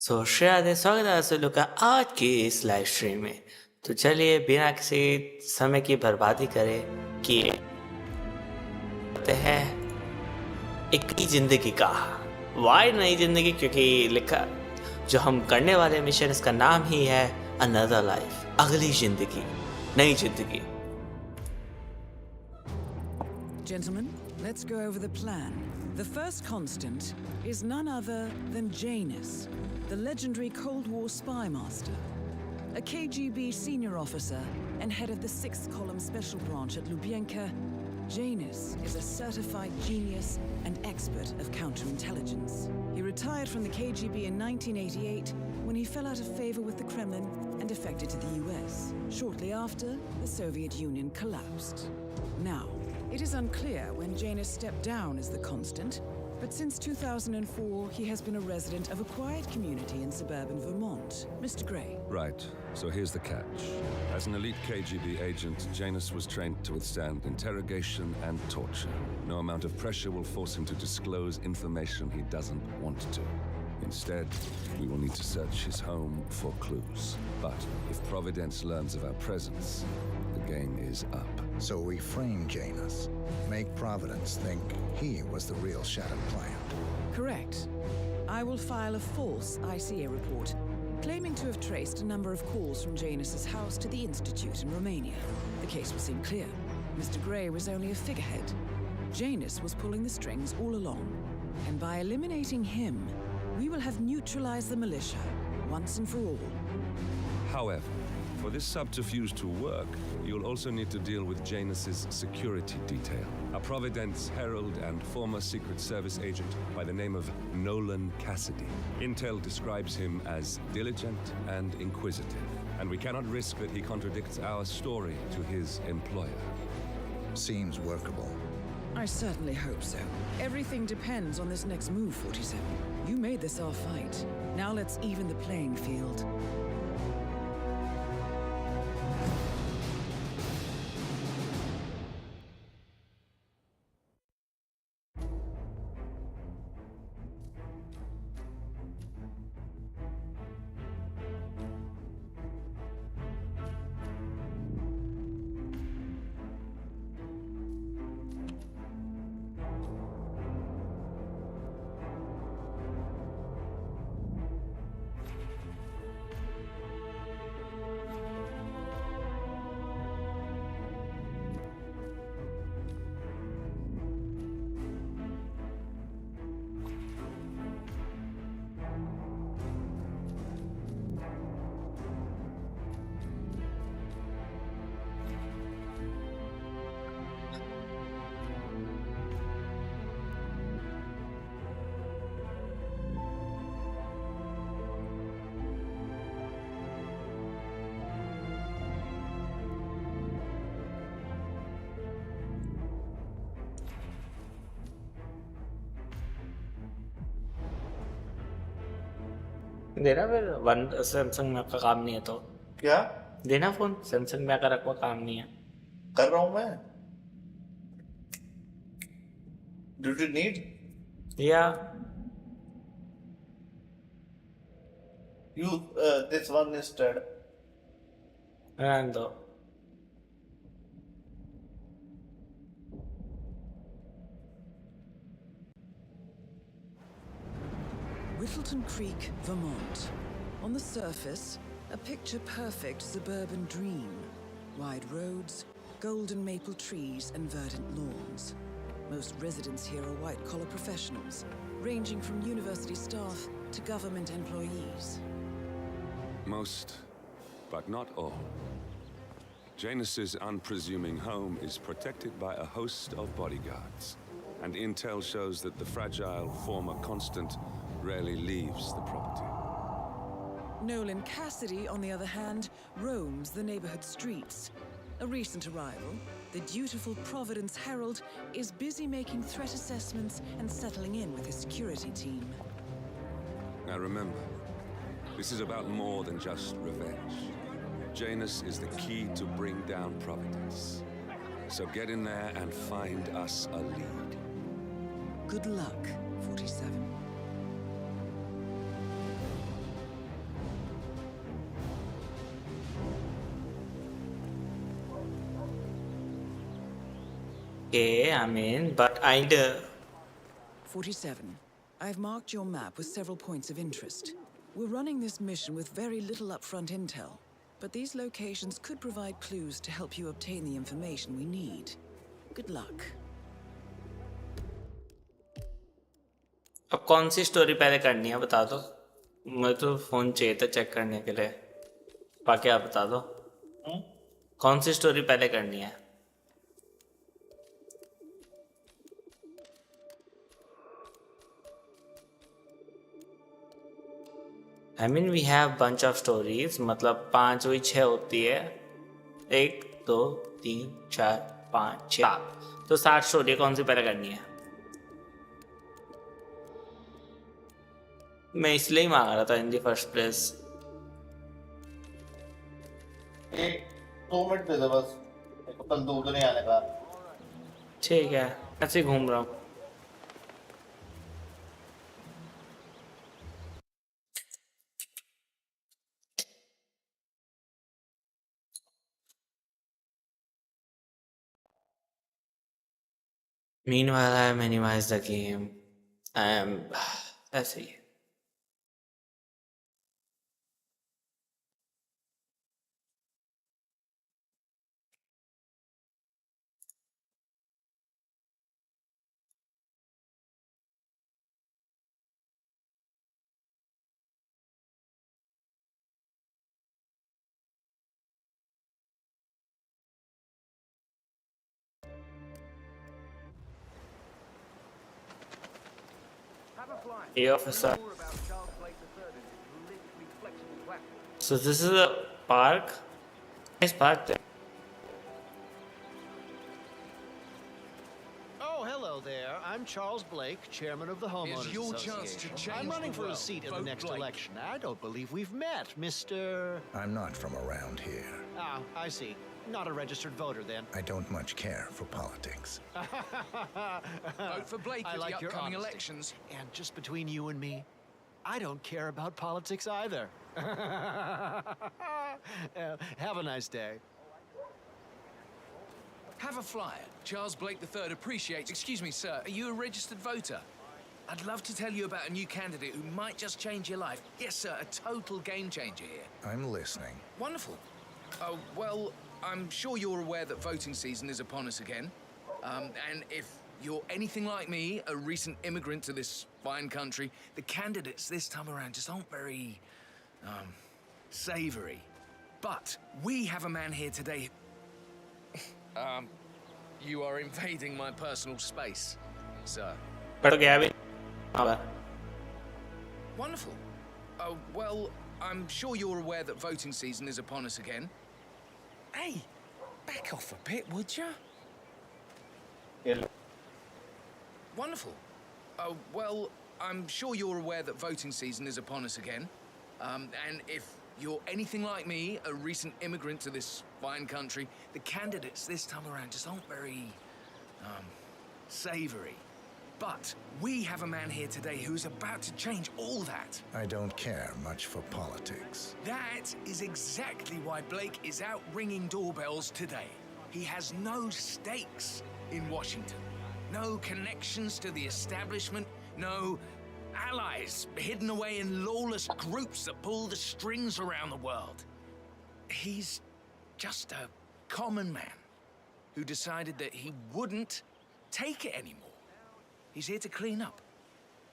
श्रेया दे स्वागत है आप सभी लोग का आज की इस लाइव स्ट्रीम में। तो चलिए बिना किसी समय की बर्बादी करे किए करते हैं एक नई जिंदगी का वाइड नई जिंदगी, क्योंकि लिखा जो हम करने वाले मिशन इसका नाम ही है अनदर लाइफ, अगली जिंदगी, नई जिंदगी। Gentlemen, let's go over the plan. The first constant is none other than Janus, the legendary Cold War spy master. A KGB senior officer and head of the 6th Column Special Branch at Lubyanka, Janus is a certified genius and expert of counterintelligence. He retired from the KGB in 1988 when he fell out of favor with the Kremlin and defected to the US. Shortly after, the Soviet Union collapsed. Now, it is unclear when Janus stepped down as the constant, but since 2004, he has been a resident of a quiet community in suburban Vermont. Mr. Gray. Right. So here's the catch. As an elite KGB agent, Janus was trained to withstand interrogation and torture. No amount of pressure will force him to disclose information he doesn't want to. Instead, we will need to search his home for clues. But if Providence learns of our presence, the game is up. So we frame Janus, make Providence think he was the real Shattered client. Correct. I will file a false ICA report, claiming to have traced a number of calls from Janus's house to the Institute in Romania. The case will seem clear. Mr. Gray was only a figurehead. Janus was pulling the strings all along. And by eliminating him, we will have neutralized the militia, once and for all. However, for this subterfuge to work, you'll also need to deal with Janus's security detail. A Providence herald and former Secret Service agent by the name of Nolan Cassidy. Intel describes him as diligent and inquisitive, and we cannot risk that he contradicts our story to his employer. Seems workable. I certainly hope so. Everything depends on this next move, 47. You made this our fight. Now let's even the playing field. देना फिर one Samsung में आपका काम नहीं है तो क्या देना फोन। सैमसंग में अगर आपका काम नहीं है कर रहा हूं मैं। डू यू नीड या यू दिस वन इंस्टेड? रहने दो। Whittleton Creek, Vermont. On the surface, a picture-perfect suburban dream. Wide roads, golden maple trees, and verdant lawns. Most residents here are white-collar professionals, ranging from university staff to government employees. Most, but not all. Janus's unpresuming home is protected by a host of bodyguards, and intel shows that the fragile former constant rarely leaves the property. Nolan Cassidy, on the other hand, roams the neighborhood streets. A recent arrival, the dutiful Providence Herald is busy making threat assessments and settling in with his security team. Now remember, this is about more than just revenge. Janus is the key to bring down Providence. So get in there and find us a lead. Good luck, 47. Okay, I mean, but I do. 47. I've marked your map with several points of interest. We're running this mission with very little upfront intel, but these locations could provide clues to help you obtain the information we need. Good luck. अब कौन सी story पहले करनी है बता दो. मैं तो phone चाहिए था चेक करने के लिए. बाकी आप बता दो. कौन सी स्टोरी पहले करनी है. I mean we have bunch of stories. मतलब 5 हुई 6 होती है. 1 2 3 4 5 6 तो 7 स्टोरी कौन सी पहले करनी है. मैं इसलिए ही मांग रहा था इन दी फर्स्ट प्लेस. एक 2 मिनट दे दे बस, मेरे को कल दूर नहीं आने का. ठीक है, ऐसे ही घूम रहा हूँ. Meanwhile, I minimize the game. I am. Let's see. Hey, officer. So this is a park. Nice park there. Oh, hello there. I'm Charles Blake, chairman of the Homeowners Here's your Association. chance to change I'm running the for a world. seat in the Vote next Blake. election. I don't believe we've met, Mr. I'm not from around here. Ah, I see. Not a registered voter, then. I don't much care for politics. Vote for Blake I at like the your upcoming honesty. elections. And just between you and me, I don't care about politics either. Have a nice day. Have a flyer. Charles Blake III appreciates... Excuse me, sir. Are you a registered voter? I'd love to tell you about a new candidate who might just change your life. Yes, sir. A total game changer here. I'm listening. Wonderful. Oh, well, I'm sure you're aware that voting season is upon us again. And if you're anything like me, a recent immigrant to this fine country, the candidates this time around just aren't very, savory. But we have a man here today. You are invading my personal space, sir. But okay, I mean. Wonderful. Oh, well, I'm sure you're aware that voting season is upon us again. Hey, back off a bit, would you? Wonderful. Oh, well, I'm sure you're aware that voting season is upon us again. And if you're anything like me, a recent immigrant to this fine country, the candidates this time around just aren't very, savory. But we have a man here today who's about to change all that. I don't care much for politics. That is exactly why Blake is out ringing doorbells today. He has no stakes in Washington. No connections to the establishment. No allies hidden away in lawless groups that pull the strings around the world. He's just a common man who decided that he wouldn't take it anymore. He's here to clean up,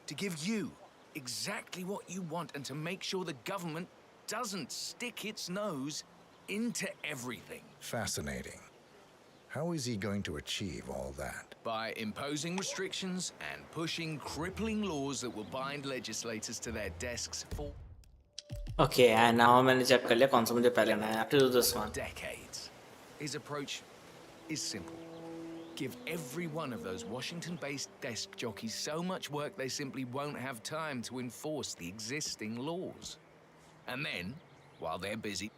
to give you exactly what you want, and to make sure the government doesn't stick its nose into everything. Fascinating. How is he going to achieve all that? By imposing restrictions and pushing crippling laws that will bind legislators to their desks for Okay, and now मैंने check कर लिया कौन सा मुझे पहले करना है. I have to do this one. decades. His approach is simple. Give every one of those Washington-based desk jockeys so much work they simply won't have time to enforce the existing laws. And then, while they're busy...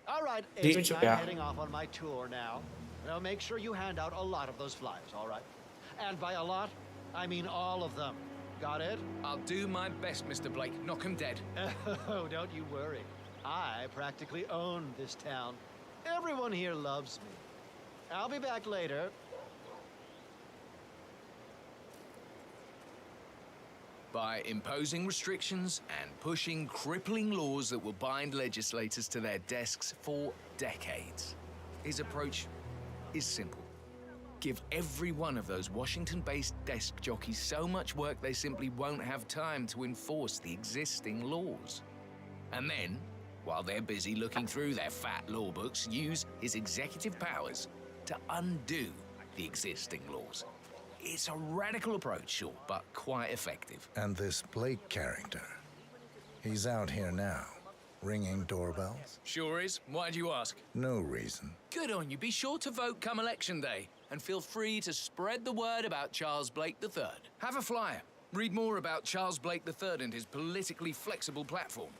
All right, Did agent, you- I'm yeah. heading off on my tour now. Now make sure you hand out a lot of those flyers, all right? And by a lot, I mean all of them. Got it? I'll do my best, Mr. Blake. Knock him dead. Oh, don't you worry. I practically own this town. Everyone here loves me. I'll be back later. By imposing restrictions and pushing crippling laws that will bind legislators to their desks for decades. His approach is simple. Give every one of those Washington-based desk jockeys so much work they simply won't have time to enforce the existing laws. And then, while they're busy looking through their fat law books, use his executive powers to undo the existing laws. It's a radical approach, sure, but quite effective. And this Blake character, he's out here now, ringing doorbells? Sure is. Why'd you ask? No reason. Good on you. Be sure to vote come election day. And feel free to spread the word about Charles Blake III. Have a flyer. Read more about Charles Blake III and his politically flexible platform.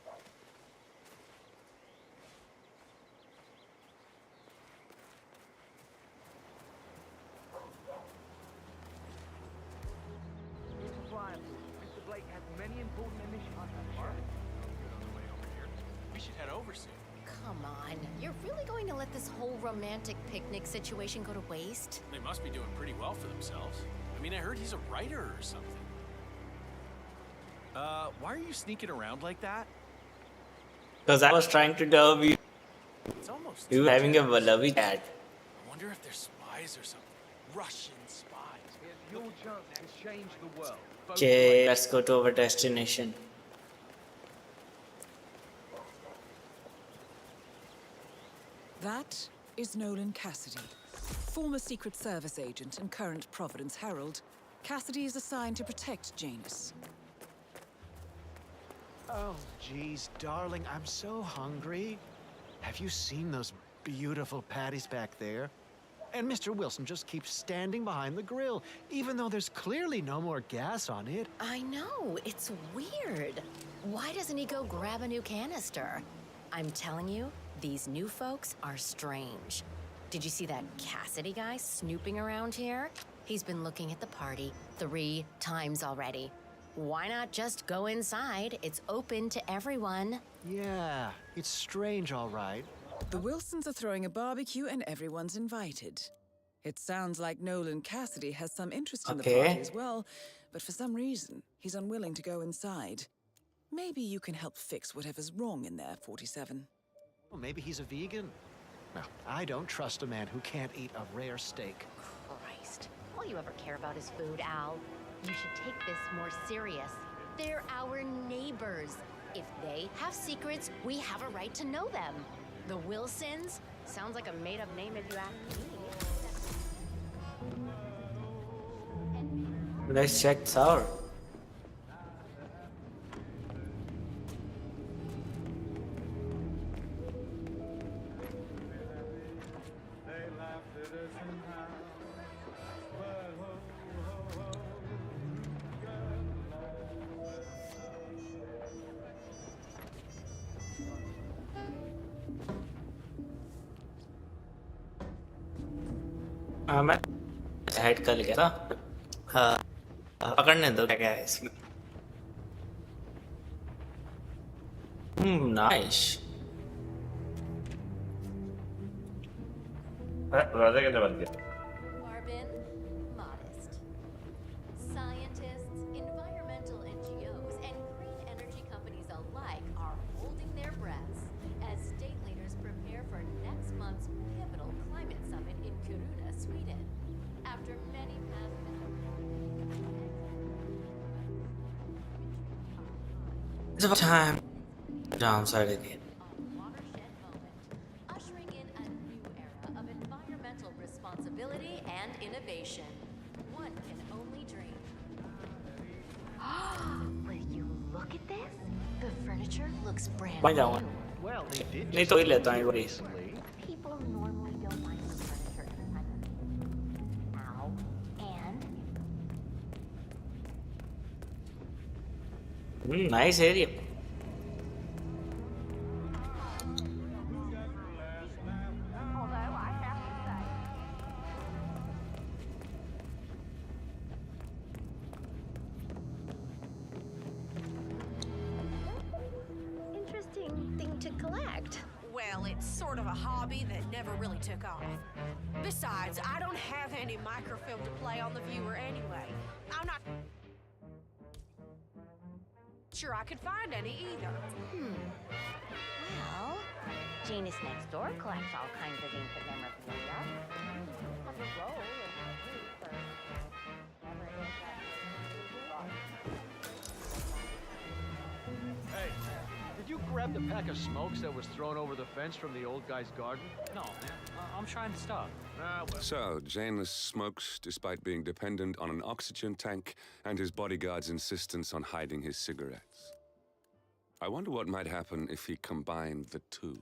Mr. Blake has many important initiatives. We should head over soon. Come on, you're really going to let this whole romantic picnic situation go to waste? They must be doing pretty well for themselves. I mean, I heard he's a writer or something. Why are you sneaking around like that? Because I was trying to dub you. It's almost You were having a lovey chat. I wonder if they're spies or something. Russian spies. Here's your chance to change the world. Both Okay, ways. let's go to our destination. That is Nolan Cassidy, former Secret Service agent and current Providence Herald. Cassidy is assigned to protect Janus. Oh, geez, darling, I'm so hungry. Have you seen those beautiful patties back there? And Mr. Wilson just keeps standing behind the grill, even though there's clearly no more gas on it. I know, it's weird. Why doesn't he go grab a new canister? I'm telling you, these new folks are strange. Did you see that Cassidy guy snooping around here? He's been looking at the party 3 times already. Why not just go inside? It's open to everyone. Yeah, it's strange, all right. The Wilsons are throwing a barbecue and everyone's invited. It sounds like Nolan Cassidy has some interest in the Okay. party as well, but for some reason, he's unwilling to go inside. Maybe you can help fix whatever's wrong in there, 47. Well, maybe he's a vegan. Well, I don't trust a man who can't eat a rare steak. Christ, all you ever care about is food, Al. You should take this more serious. They're our neighbors. If they have secrets, we have a right to know them. The Wilsons? Sounds like a made-up name if you ask me. Let's check this out. मैं head कर लिया था। हाँ, पकड़ने दो क्या है इसमें। नाइस। राजा कितने बन गया? Carbon, modest. Scientists, environmental NGOs, and green energy companies alike are holding their breaths as state leaders prepare for next month's pivotal climate summit in Kiruna, Sweden. After many past It's about time. Downside again. watershed moment, ushering in a new era of environmental responsibility and innovation. One can only dream. Will you look at this? The furniture looks brand Why that one? new. Well, they did नहीं just तो ही लेता हूँ बड़ी। recently. People normally don't like new furniture in the Ow. And Nice area. although I have to say, interesting thing to collect. hobby that never really took off. Besides, I don't have any microfilm to play on the viewer anyway. I'm not sure I could find any either. Well, Janus next door collects all kinds of ancient memorabilia. Has a role in my case for whatever it is that Hey, did you grab the pack of smokes that was thrown over the fence from the old guy's garden? No, man. I'm trying to stop. Ah, well. So, Janus smokes despite being dependent on an oxygen tank and his bodyguard's insistence on hiding his cigarettes. I wonder what might happen if he combined the two.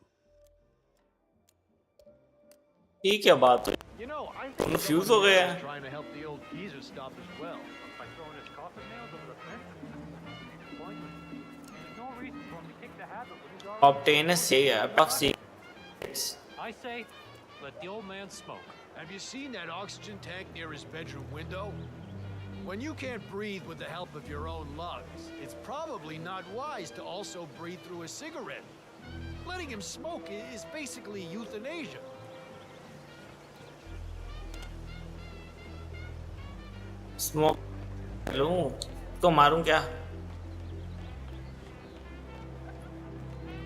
ये क्या बात हुई? You know, I Confused हो गया है। trying to help the old geezer stop as well. By throwing his coffin nails over the fence. There's no reason for him to kick the habit when he's already... Obtain a puff cigarettes. I say, let the old man smoke. Have you seen that oxygen tank near his bedroom window? When you can't breathe with the help of your own lungs, it's probably not wise to also breathe through a cigarette. Letting him smoke is basically euthanasia. Smoke लूं तो मारूं क्या?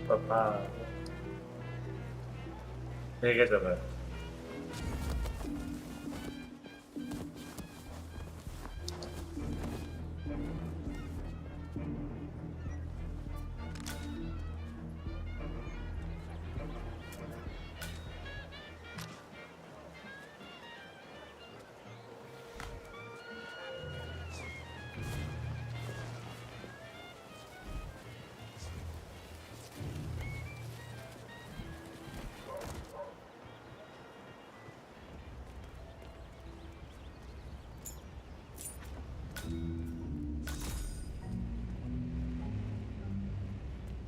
पापा ये क्या चल रहा है?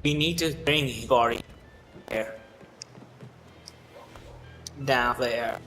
We need to bring Gori there. Down there.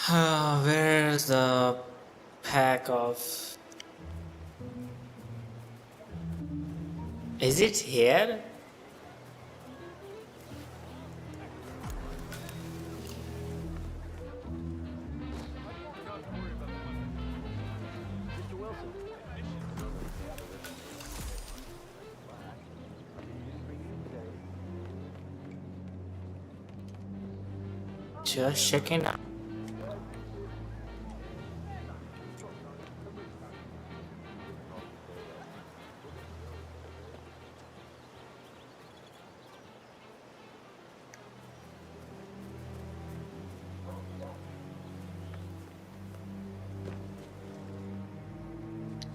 Where's the pack of... Is it here? Mr. Wilson. Just checking out.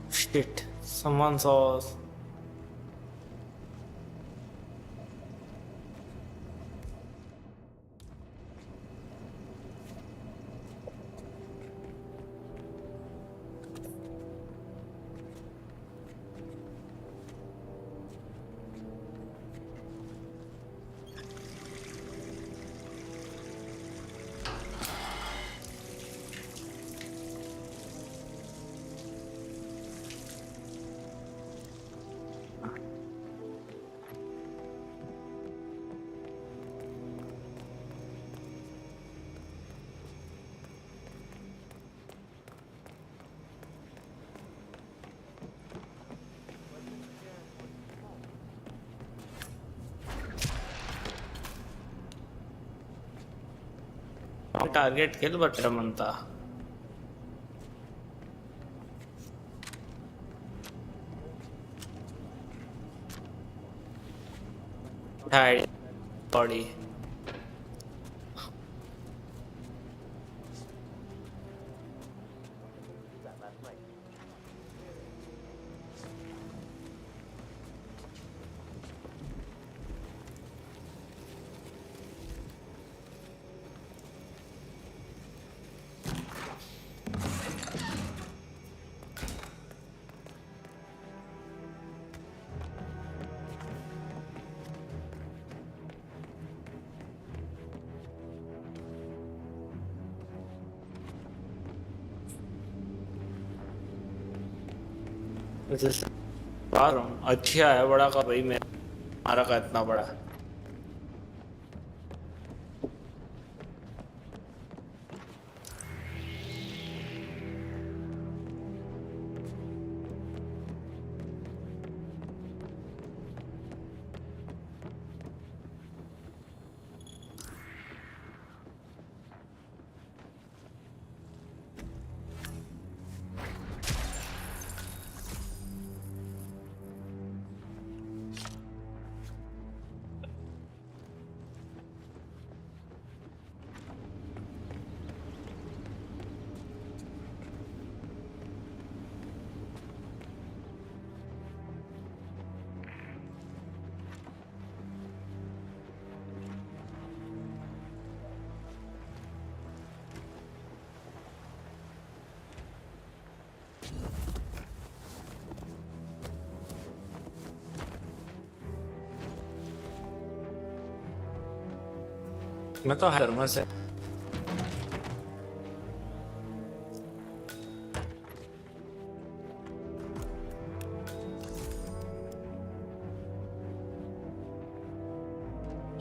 Shit, someone saw us. Target kill but मनता बॉडी अच्छा है बड़ा का भाई मैं हमारा का इतना बड़ा मैं तो हर से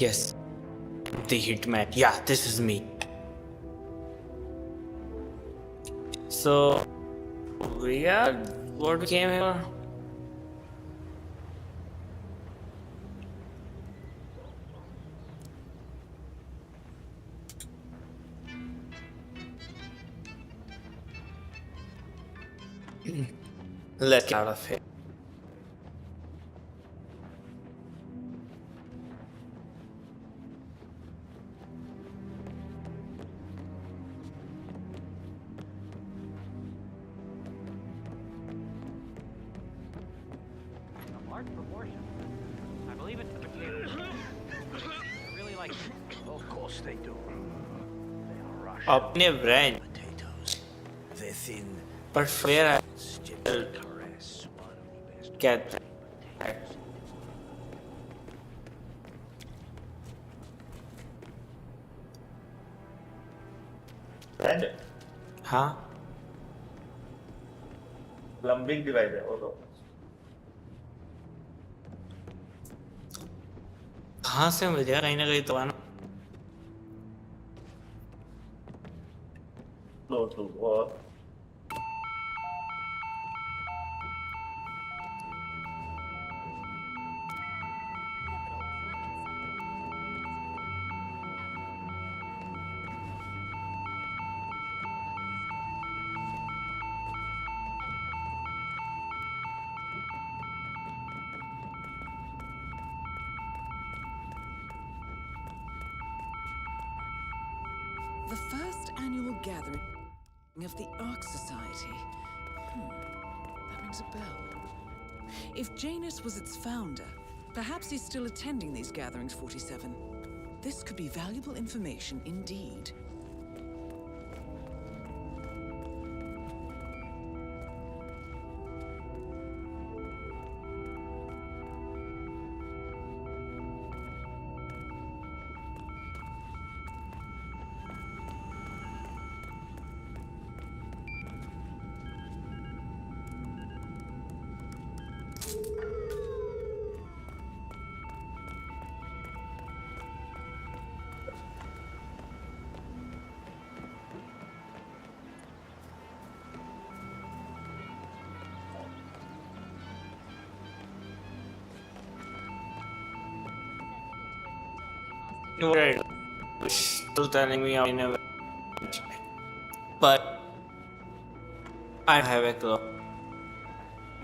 Yes, the Hitman. Yeah, this is me. So, we are what we came here. Let's get out of here. A large proportion. I believe it's the potatoes. I really like it. Of course they do. They are Russian. अपने brand Potatoes. They're thin. पर फिर Caress. One of the best. कहते हैं brand हाँ plumbing device है वो तो कहाँ से मिल जाएगा कहीं ना कहीं तो आना लो तो और The first annual gathering of the Ark Society. That rings a bell. If Janus was its founder, perhaps he's still attending these gatherings, 47. This could be valuable information indeed. Right. Still telling me I never but I have a clue.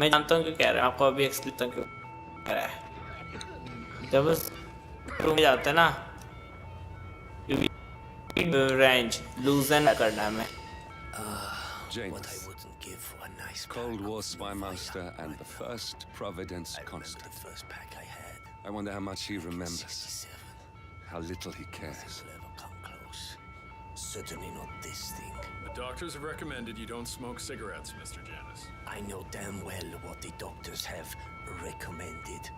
मैं जानता हूँ क्यों कह रहा है, आपको अभी explain करता हूँ क्यों कह रहा है। जब उस रूम में जाते हैं ना, रेंज लूजन करना है मैं। Janus, Cold War spy master and the first Providence constant. I wonder how much he remembers. How little he cares. Certainly not this thing. The doctors have recommended you don't smoke cigarettes, Mr. Janus. I know damn well what the doctors have recommended.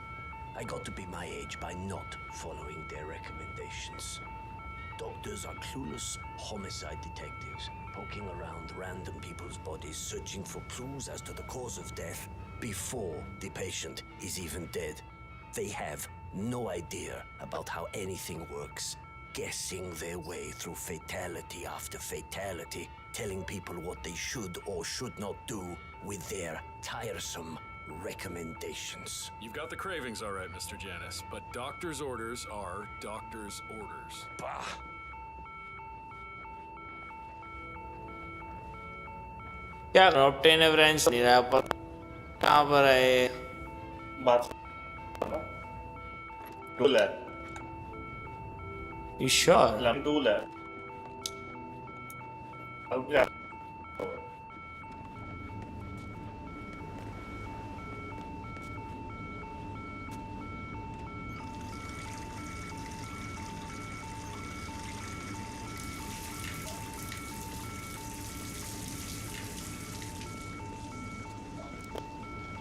I got to be my age by not following their recommendations. Doctors are clueless homicide detectives, poking around random people's bodies, searching for clues as to the cause of death before the patient is even dead. They have no idea about how anything works, guessing their way through fatality after fatality, telling people what they should or should not do with their tiresome recommendations. You've got the cravings all right, Mr. Janus, but doctor's orders are doctor's orders. Bah! क्या obtain range नहीं रहा पर कहाँ पर है बात tool है। You sure? लंबी टूल है। अब क्या?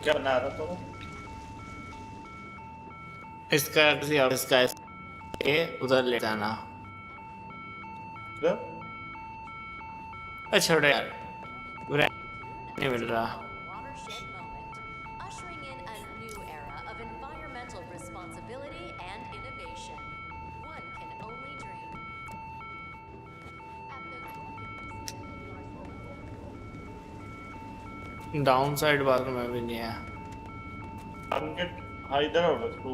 क्या बना रहा तो? इसका किसी और इसका ये उधर ले जाना। क्या? अच्छा छोड़ो यार, नहीं मिल रहा। Watershed moment, ushering in a new era of environmental responsibility and innovation. One can only dream. Down side bathroom में भी नहीं है। अंकित हाँ इधर होगा तू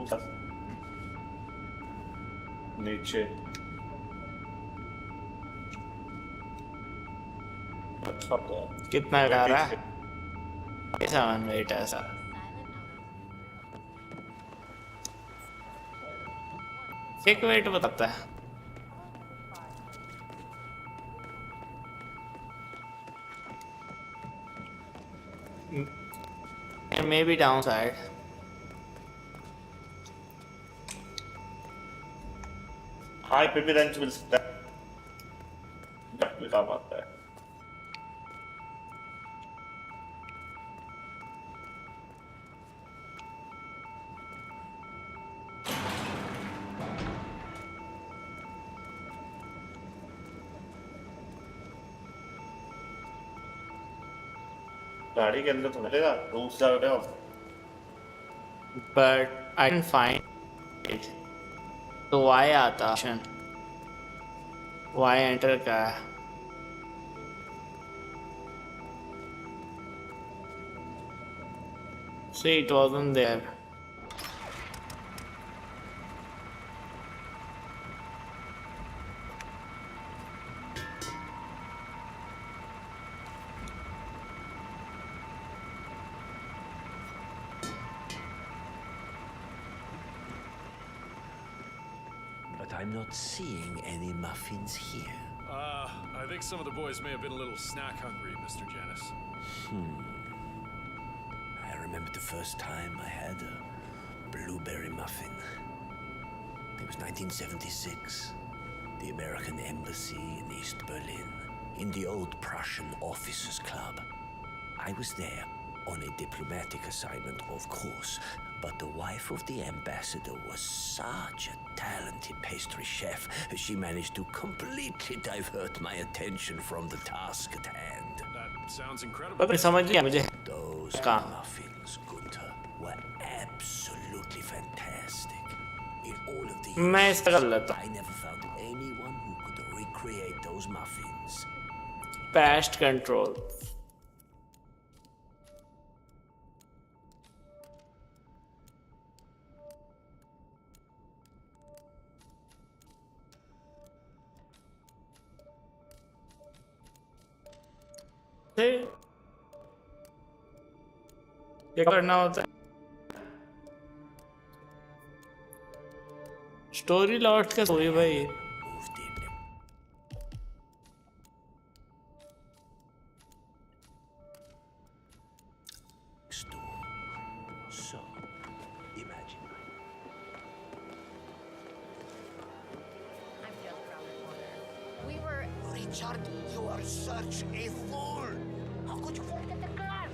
नीचे। कितना जा रहा है? 7 वेट ऐसा। एक वेट बताता है। Maybe downside. हाई पे भी रेंज मिल सकता है। जब काम आता है। गाड़ी के अंदर तो मिलेगा, दूसरा जगह। But I didn't find it. तो why आता ऑप्शन? Why enter का है? See, it wasn't there. But I'm not seeing any muffins here. I think some of the boys may have been a little snack hungry, Mr. Janus. I remember the first time I had a blueberry muffin. It was 1976. The American Embassy in East Berlin, in the old Prussian Officers Club. I was there on a diplomatic assignment, of course, but the wife of the ambassador was such a talented pastry chef. She managed to completely divert my attention from the task at hand. That sounds incredible. पर समझ लिया मुझे। Those कहाँ? muffins, Gunther, were absolutely fantastic. In all of the मैं years, इस तरह लेता I never found anyone who could recreate those muffins. Pest control. से ये करना होता है। स्टोरी लॉट का हुई भाई। So, imagine. I'm just around the corner. We were. Richard, you are such a fool! How could you forget the car?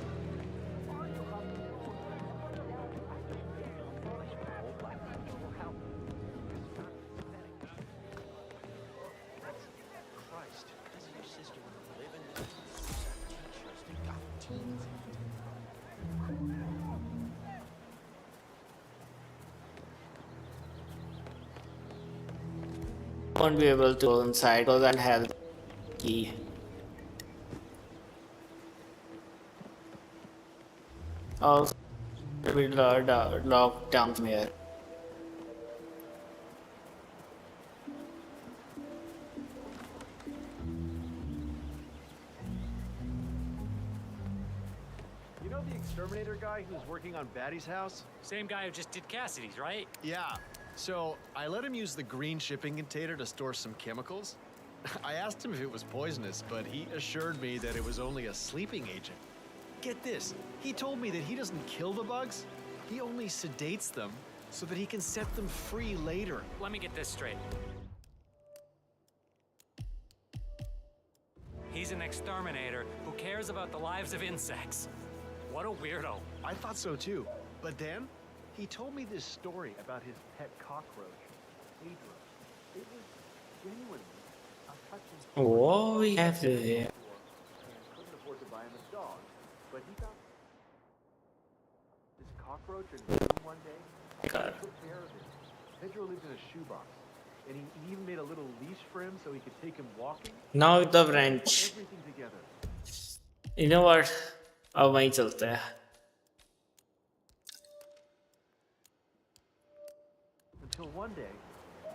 Christ, doesn't your sister live in this? Teachers, they got teens. Won't be able to go inside because I have the key. Also, we locked down here. You know the exterminator guy who's working on Batty's house? Same guy who just did Cassidy's, right? Yeah. So I let him use the green shipping container to store some chemicals. I asked him if it was poisonous, but he assured me that it was only a sleeping agent. Get this, he told me that he doesn't kill the bugs, he only sedates them so that he can set them free later. Let me get this straight. He's an exterminator who cares about the lives of insects. What a weirdo. I thought so too. But then, he told me this story about his pet cockroach, Pedro. It was genuinely a touching What we have to hear? couldn't afford to buy him a dog, but he got this cockroach and one day. He took care of it. Pedro lived in a shoebox, and he even made a little leash for him so he could take him walking. Now with the wrench. Everything together. You know what? अब वहीं चलते हैं. Until one day,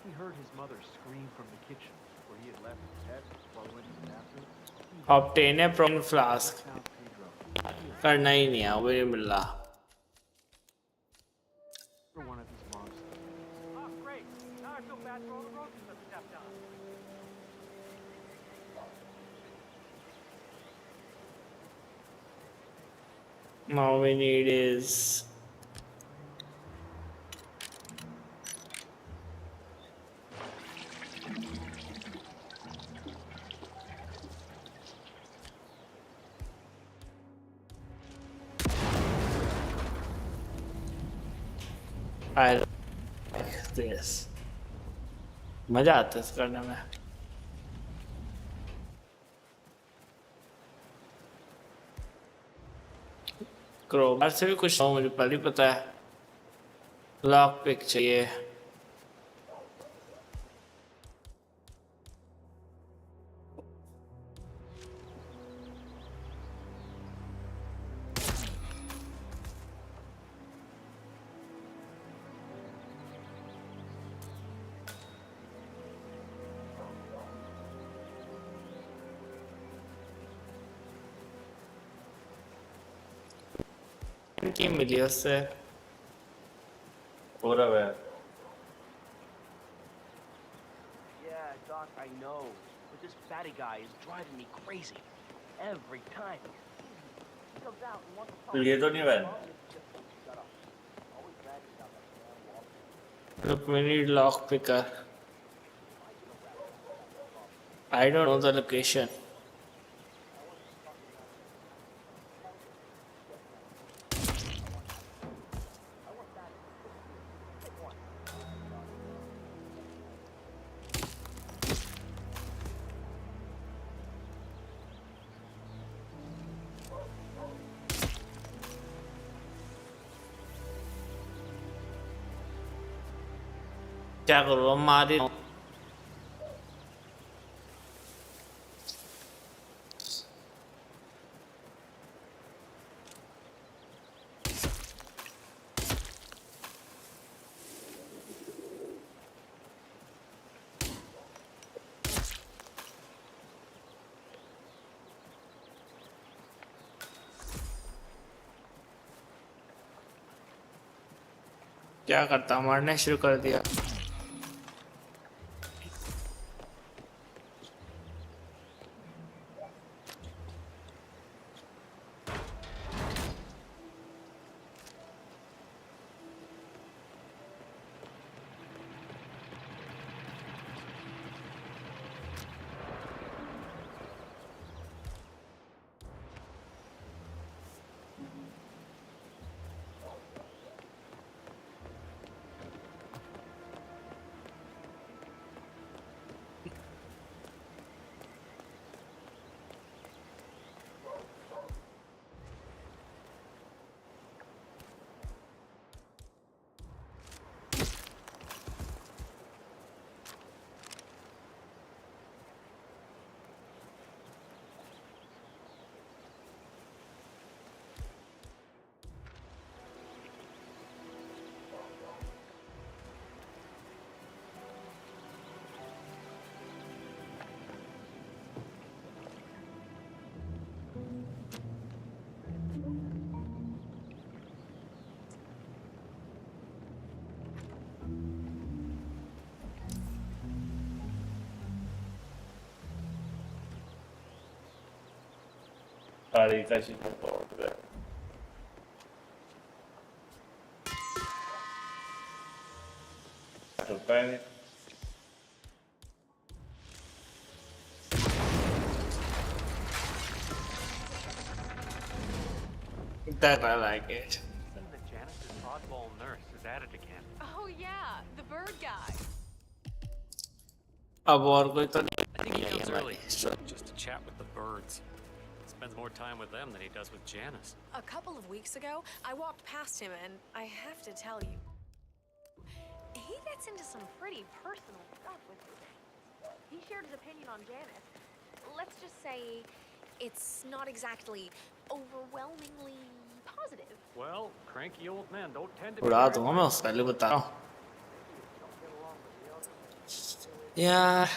he heard his mother scream from the kitchen where he had left his pet while he went to the bathroom. Obtain a prawn flask. करना ही नहीं है, वो नहीं मिल रहा. For one of his mom's. Oh, great. Now I feel bad for all the roaches that stepped on. Now we need is I like this. मजा आता है इस करने में. क्रोबार से भी कुछ मुझे पहले ही पता है. लॉक पिक चाहिए. की मिली उससे. पूरा है. Yeah, Doc, I know. But this fatty guy is driving me crazy. Every time. He comes out and wants to talk. ये तो नहीं है. Look, we need lock picker. I don't know the location. क्या करूँ अब मारी. क्या करता, मारने शुरू कर दिया। Party session over there. Bene. That I like it. Seems that Janice's oddball nurse is at it again. Oh yeah, the bird guy. अब और कोई तो I think he नहीं comes है early हमारी। just to chat with the birds. Spends more time with them than he does with Janice. A couple of weeks ago, I walked past him, and I have to tell you, he gets into some pretty personal stuff with you. He shared his opinion on Janice. Let's just say it's not exactly overwhelmingly positive. Well, cranky old men don't tend to उड़ा be दूंगा मैं उसका, पहले बता रहा हूँ यार।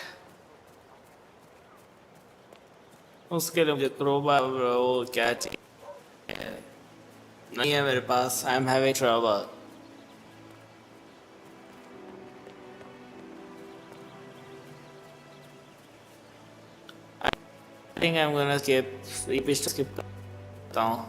उसके लिए मुझे क्रोबार वो क्या चाहिए नहीं है मेरे पास। I am having trouble. I think I'm gonna skip करता हूँ।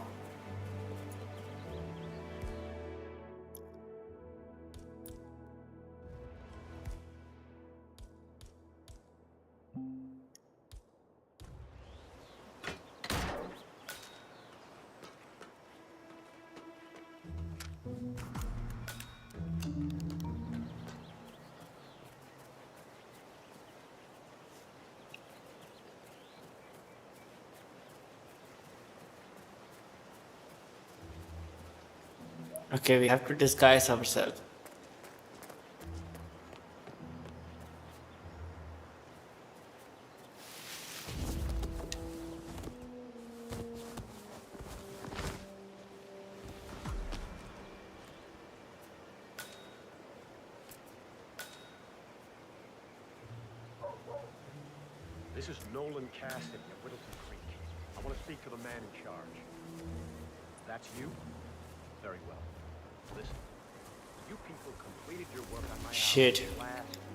Okay, we have to disguise ourselves. This is Nolan Cassidy at Whittleton Creek. I want to speak to the man in charge. That's you? Very well. Listen, you people completed your work on my Shit. house last week,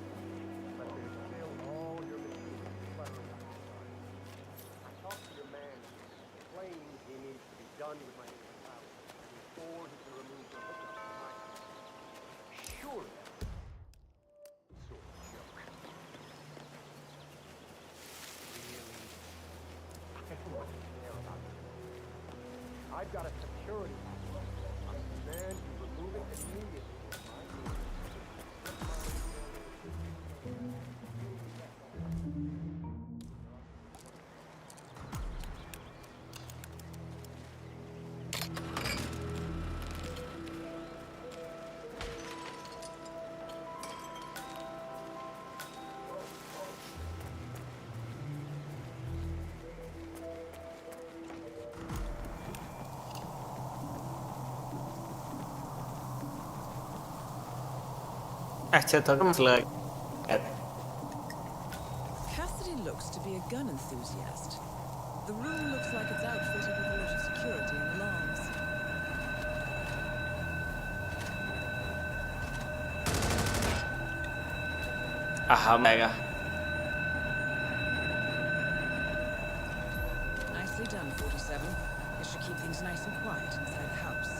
but there's still all your materials cluttering up inside. I talked to your man, claiming he needs to be done with my neighbor's house before he can remove the hookup from my house. Sure, that's sort of joke. Really? I don't much care about this. I've got a security passport. I demand you remove it immediately. अच्छा था तो मसला है। Cassidy looks to be a gun enthusiast. The room looks like it's outfitted with a lot of security and alarms. हम आएगा। Nicely done, 47. This should keep things nice and quiet inside the house.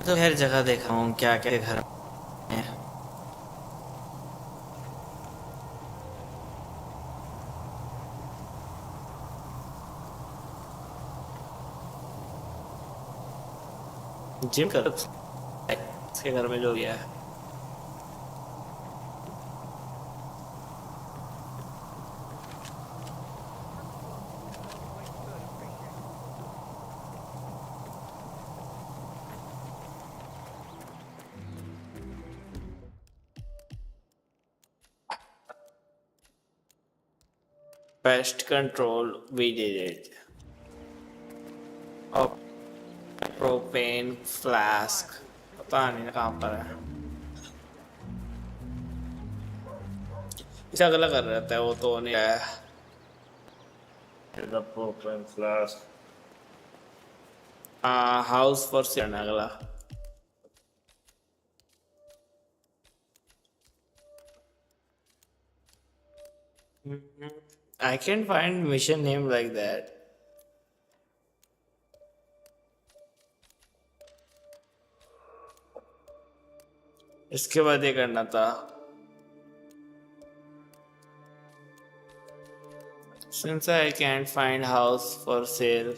तो हर जगह देखा हूँ क्या क्या घर में। जिम कर इसके घर में जो गया है। Pest control, we did it. और प्रोपेन फ्लास्क पता नहीं कहाँ पर है। इसे अगला कर रहता है वो तो नहीं आया। The propane flask. House for sale अगला। I can't find mission name like that. इसके बाद ये करना था। Since I can't find house for sale.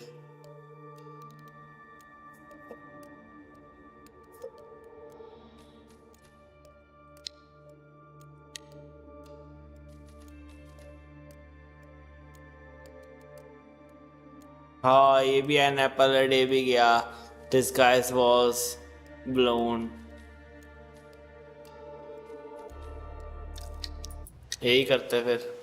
हाँ ये भी एन एप्पल अ डे भी गया। This guy was blown. यही करते फिर।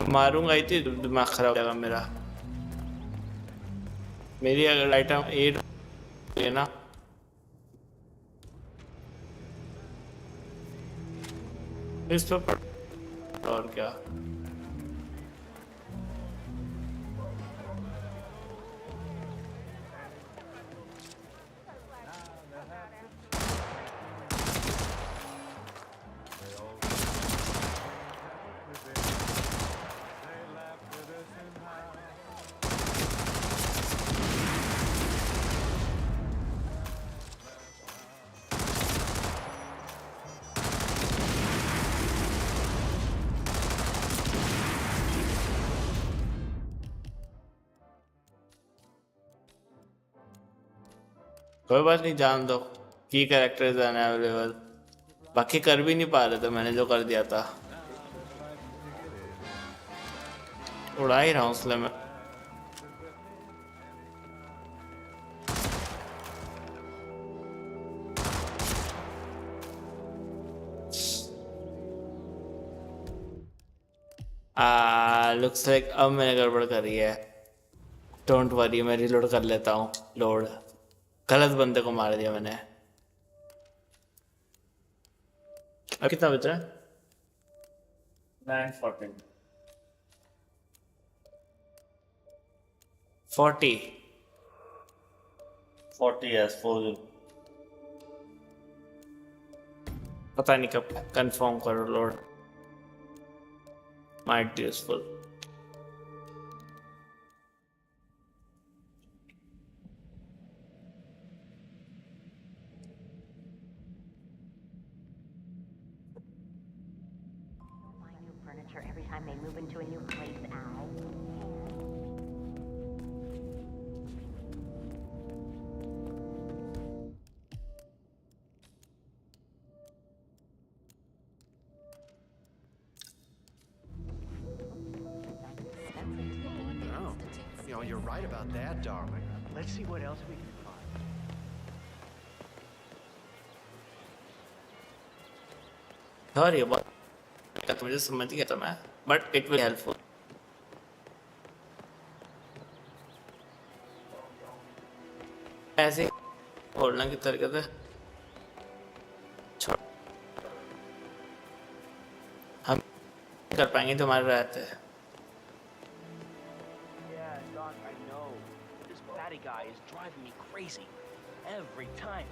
मारूंगा ही थी दिमाग खराब हो जाएगा मेरा। मेरी अगर आइटम 8 है ना इस पर और क्या। कोई बात नहीं जान दो की कैरेक्टर्स अनअवेलेबल। बाकी कर भी नहीं पा रहे थे मैंने जो कर दिया था। उड़ा ही रहा हूँ इसलिए मैं। लुक्स लाइक अब मैंने गड़बड़ करी है। डोंट वरी मैं रिलोड कर लेता हूँ। लोड गलत बंदे को मार दिया मैंने। अब कितना बच रहा है? 914. 40 40 yes 40. पता नहीं कब कंफर्म करो load. Might useful. Every time they move into a new place, Al. you're right about that, darling. Let's see what else we can find. Sorry about that, मुझे समझ गया था मैं, but it will be helpful. ऐसे बोलना की तरीके से छोड़ हम कर पाएंगे तुम्हारे रहते हैं. Yeah, Doc, I know. This fatty guy is driving me crazy. Every time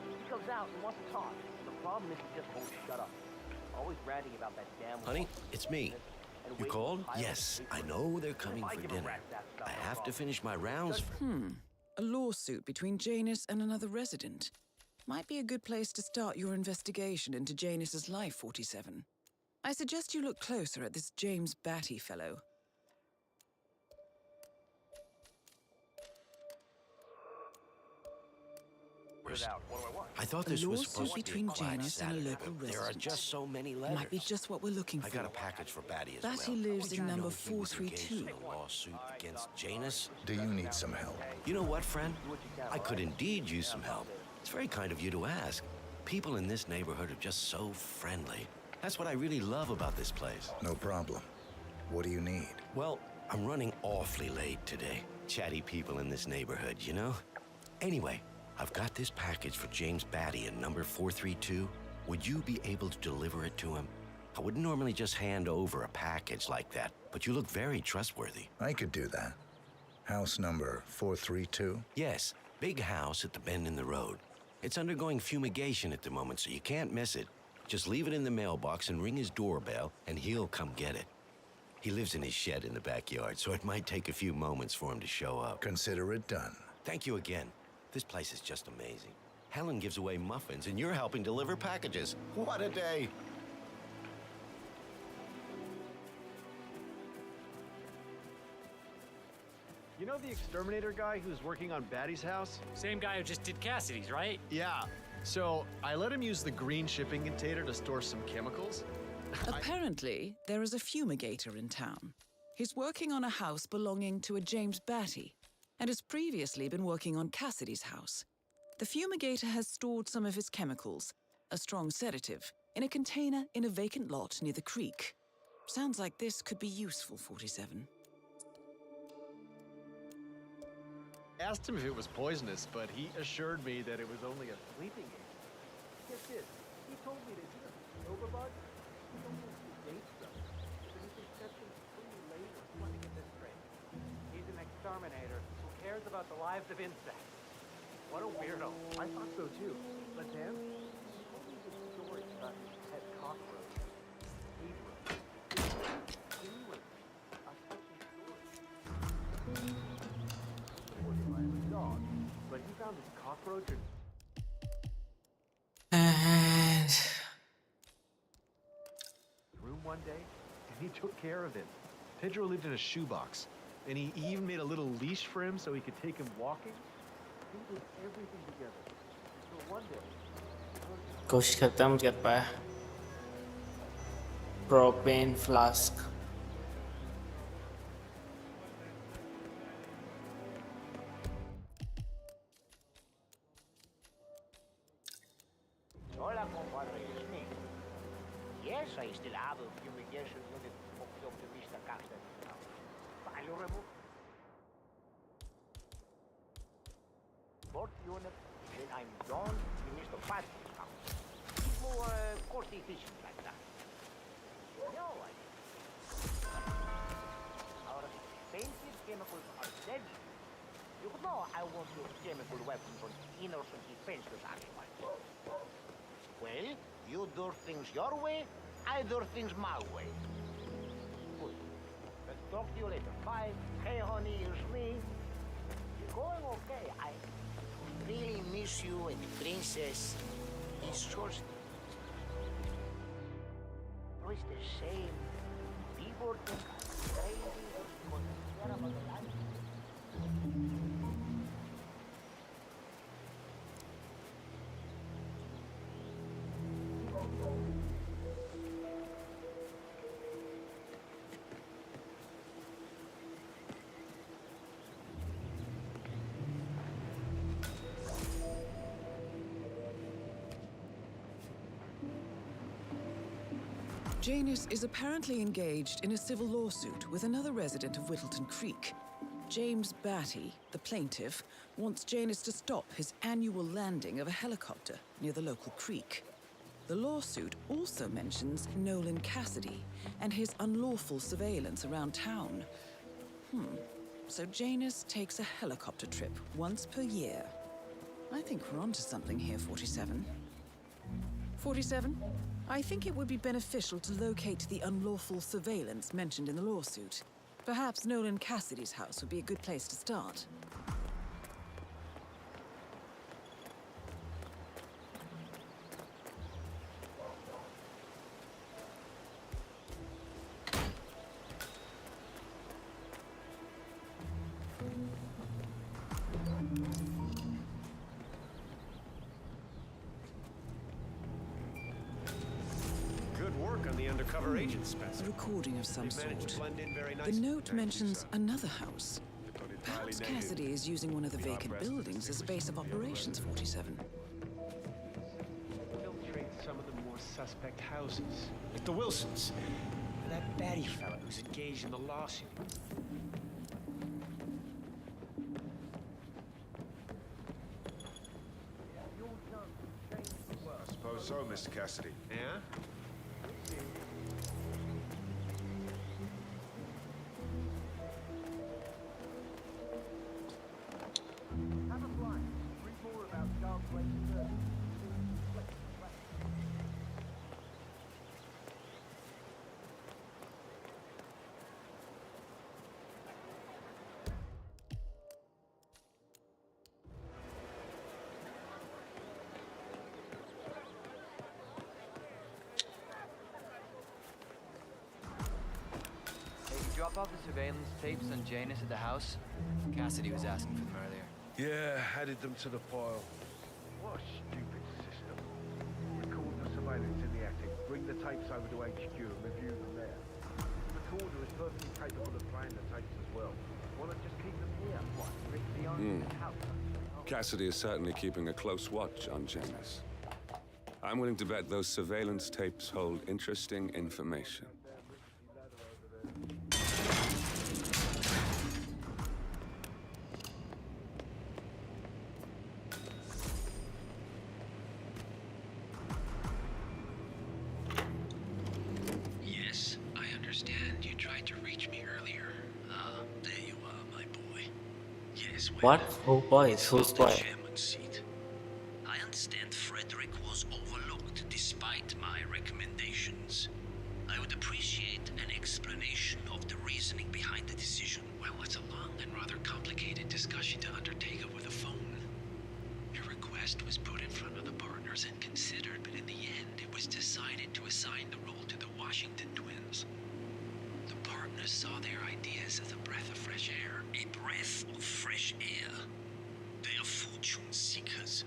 he comes out and wants to talk. The problem is he just won't shut up. Always ranting about that damn Honey, wall. it's me. You called? Yes, I know they're coming for dinner. I have to finish my rounds. A lawsuit between Janus and another resident. Might be a good place to start your investigation into Janus's life, 47. I suggest you look closer at this James Batty fellow. I thought this was supposed lawsuit to be a between quiet Janus and a Saturday, local but there are resident. just so many letters. Might be just what we're looking for. I got a package for Batty as Batty well. lives in number He was engaged 432. in a lawsuit against Janus. Do you need some help? You know what, friend? I could indeed use some help. It's very kind of you to ask. People in this neighborhood are just so friendly. That's what I really love about this place. No problem. What do you need? Well, I'm running awfully late today. Chatty people in this neighborhood, you know? Anyway, I've got this package for James Batty in number 432. Would you be able to deliver it to him? I wouldn't normally just hand over a package like that, but you look very trustworthy. I could do that. House number 432? Yes, big house at the bend in the road. It's undergoing fumigation at the moment, so you can't miss it. Just leave it in the mailbox and ring his doorbell, and he'll come get it. He lives in his shed in the backyard, so it might take a few moments for him to show up. Consider it done. Thank you again. This place is just amazing. Helen gives away muffins, and you're helping deliver packages. What a day! You know the exterminator guy who's working on Batty's house? Same guy who just did Cassidy's, right? Yeah. So I let him use the green shipping container to store some chemicals. Apparently, there is a fumigator in town. He's working on a house belonging to a James Batty, and has previously been working on Cassidy's house. The fumigator has stored some of his chemicals, a strong sedative, in a container in a vacant lot near the creek. Sounds like this could be useful, 47. Asked him if it was poisonous, but he assured me that it was only a sleeping aid. Get this, he told me that he doesn't overbud. He only wants to date stuff. But he can set them free later. Let me get this straight. He's an exterminator who cares about the lives of insects. What a weirdo. I thought so too. But then, he told me this story about his pet cockroach. He was genuine. A touching story. I have a dog, but he found this cockroach And room one day, and he took care of it. Pedro lived in a shoebox, and he even made a little leash for him so he could take him walking. He did everything together. So one day, कोशिश करता हूँ कर पाया. Propane flask. Hola, compadre, it's me. Yes, I still have a fumigation unit hooked up to Mr. Captain. Valuable. Fourth unit, then I'm done to Mr. Patton's house. He's more cost efficient like that. No, our expensive chemicals are deadly. You know I won't use chemical weapons on innocent defenseless animals. Well, you do things your way, I do things my way. Good. Let's talk to you later. Bye. Hey, honey, it's me. You're going okay. I really miss you and the princess. It's just... It's the same. People think I'm crazy, but care about the life. Janus is apparently engaged in a civil lawsuit with another resident of Whittleton Creek. James Batty, the plaintiff, wants Janus to stop his annual landing of a helicopter near the local creek. The lawsuit also mentions Nolan Cassidy and his unlawful surveillance around town. So Janus takes a helicopter trip once per year. I think we're onto something here, 47. 47? I think it would be beneficial to locate the unlawful surveillance mentioned in the lawsuit. Perhaps Nolan Cassidy's house would be a good place to start. Undercover agent Spencer. A recording of some They managed to sort. blend in very The nicely. note Thank you, mentions sir. another house. Perhaps Cassidy is using one of the vacant buildings as base of operations, 47. Infiltrate some of the more suspect houses. Like the Wilsons. And that Batty fella who's engaged in the lawsuit. I suppose so, Mr. Cassidy. Yeah? Have a blind. Read more about Dark Blade Service. Hey, you drop off the surveillance tapes on Janus at the house? Cassidy was asking for them earlier. Yeah, added them to the pile. What a stupid system. Record the surveillance in the attic. Bring the tapes over to HQ and review them there. The recorder is perfectly capable of playing the tapes as well. Why not just keep them here? What, Rick beyond the house? Cassidy is certainly keeping a close watch on Janus. I'm willing to bet those surveillance tapes hold interesting information. Yes, I understand you tried to reach me earlier. There you are, my boy. Yes, well, What? Who boys? Who's the boy? chairman's seat. I understand Frederick was overlooked despite my recommendations. I would appreciate an explanation of the reasoning behind the decision. Well, it's a long and rather complicated discussion to undertake over the phone. Your request was put in front of the partners and considered, but in the end, it was decided to assign the role to the Washington twins. The partners saw their ideas as a breath of fresh air. A breath of fresh air. They are fortune seekers,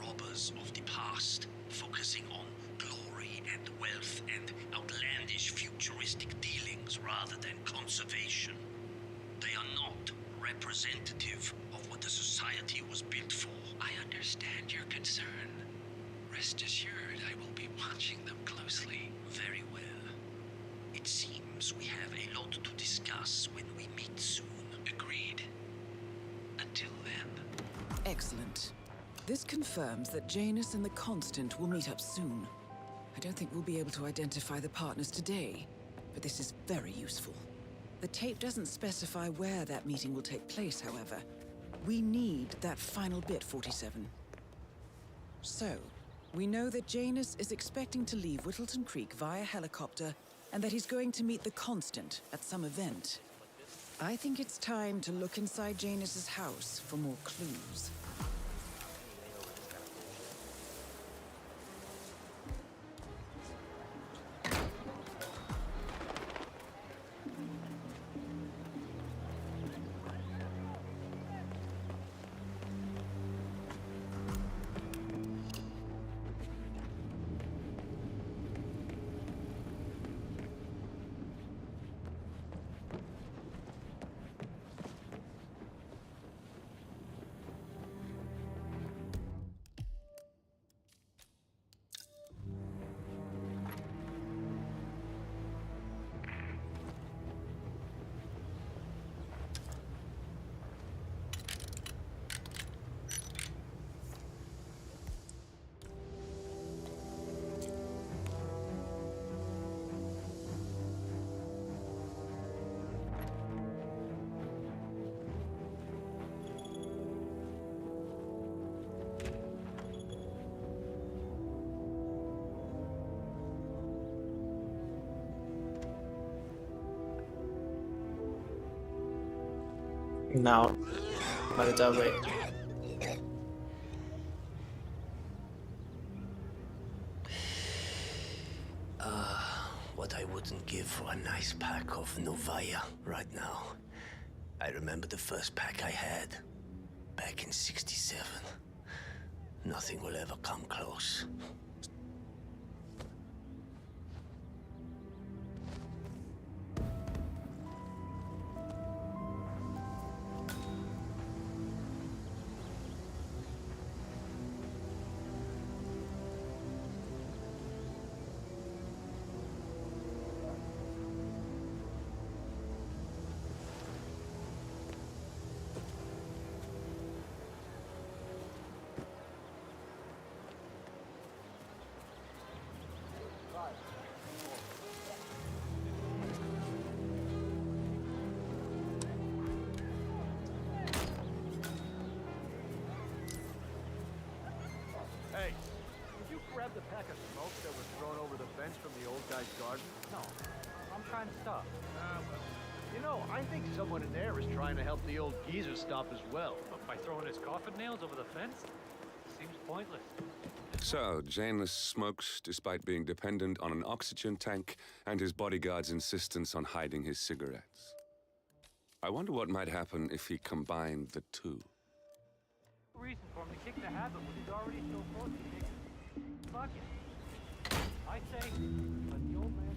robbers of the past, focusing on glory and wealth and outlandish futuristic dealings rather than conservation. They are not representative of what the society was built for. I understand your concern. Rest assured, I will be watching them closely. Very well. It seems we have a lot to discuss when we meet soon. Agreed. Until then. Excellent. This confirms that Janus and the Constant will meet up soon. I don't think we'll be able to identify the partners today, but this is very useful. The tape doesn't specify where that meeting will take place, however. We need that final bit, 47. So, we know that Janus is expecting to leave Whittleton Creek via helicopter, and that he's going to meet the Constant at some event. I think it's time to look inside Janus's house for more clues. Now, by the way. What I wouldn't give for a nice pack of Novaya right now. I remember the first pack I had back in '67. Nothing will ever come close. Hey, did you grab the pack of smoke that was thrown over the fence from the old guy's garden? No, I'm trying to stop. Well, you know, I think someone in there is trying to help the old geezer stop as well. By throwing his coffin nails over the fence? Seems pointless. So, Janus smokes despite being dependent on an oxygen tank and his bodyguard's insistence on hiding his cigarettes. I wonder what might happen if he combined the two. Reason for him to kick the habit when he's already so close to taking. Fuck it. I say, let the old man.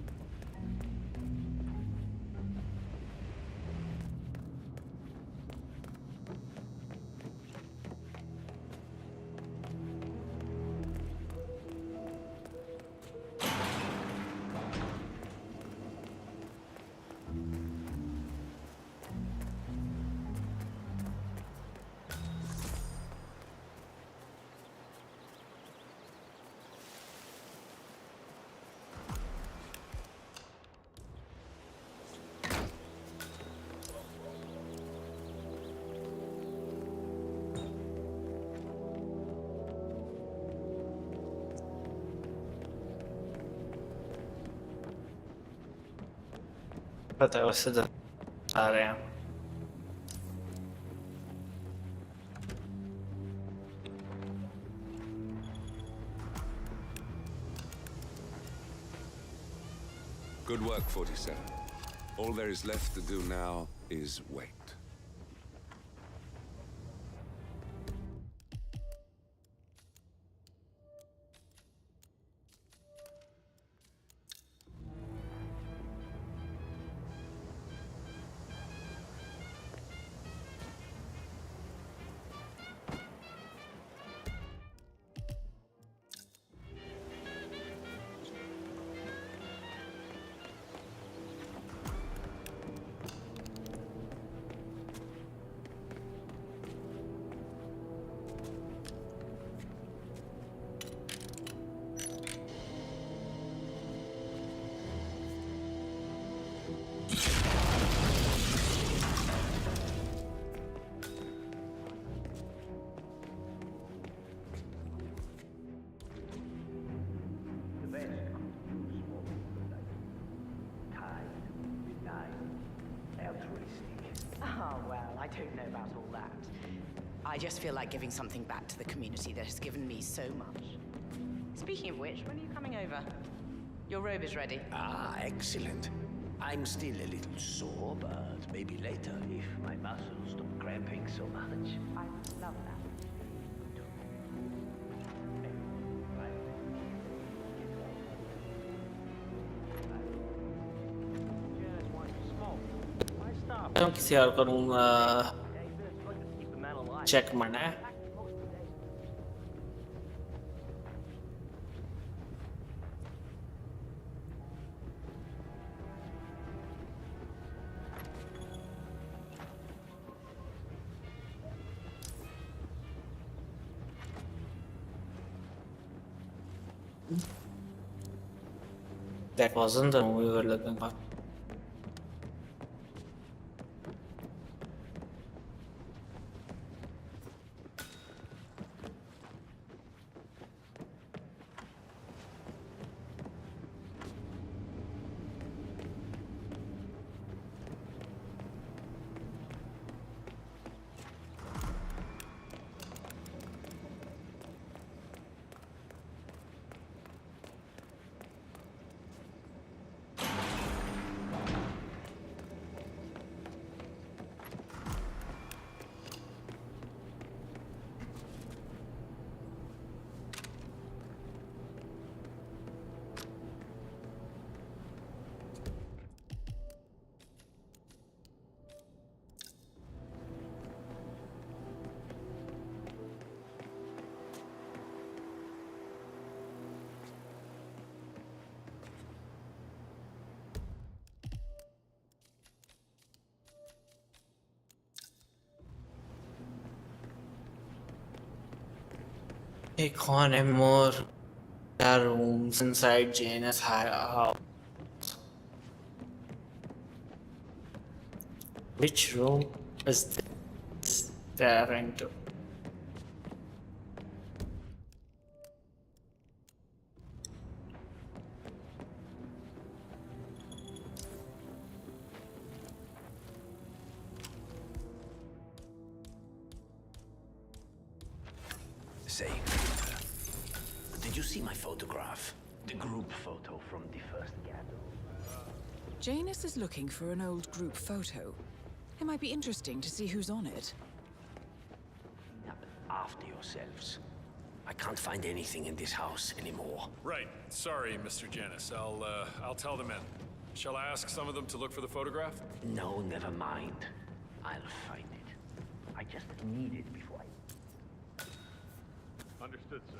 पता है उससे आ रहे हैं. Good work, 47. All there is left to do now is wait. Oh, well, I don't know about all that. I just feel like giving something back to the community that has given me so much. Speaking of which, when are you coming over? Your robe is ready. Ah, excellent. I'm still a little sore, but maybe later if my muscles stop cramping so much. I love that. हम किसी और को room check मारना है. That wasn't the movie we were looking for. on a more rooms inside Janus house. Which room is this they are into? Say, did you see my photograph? The group photo from the first gathering. Janus is looking for an old group photo. It might be interesting to see who's on it. After yourselves. I can't find anything in this house anymore. Right. Sorry, Mr. Janus. I'll tell the men. Shall I ask some of them to look for the photograph? No, never mind. I'll find it. I just need it before I... Understood, sir.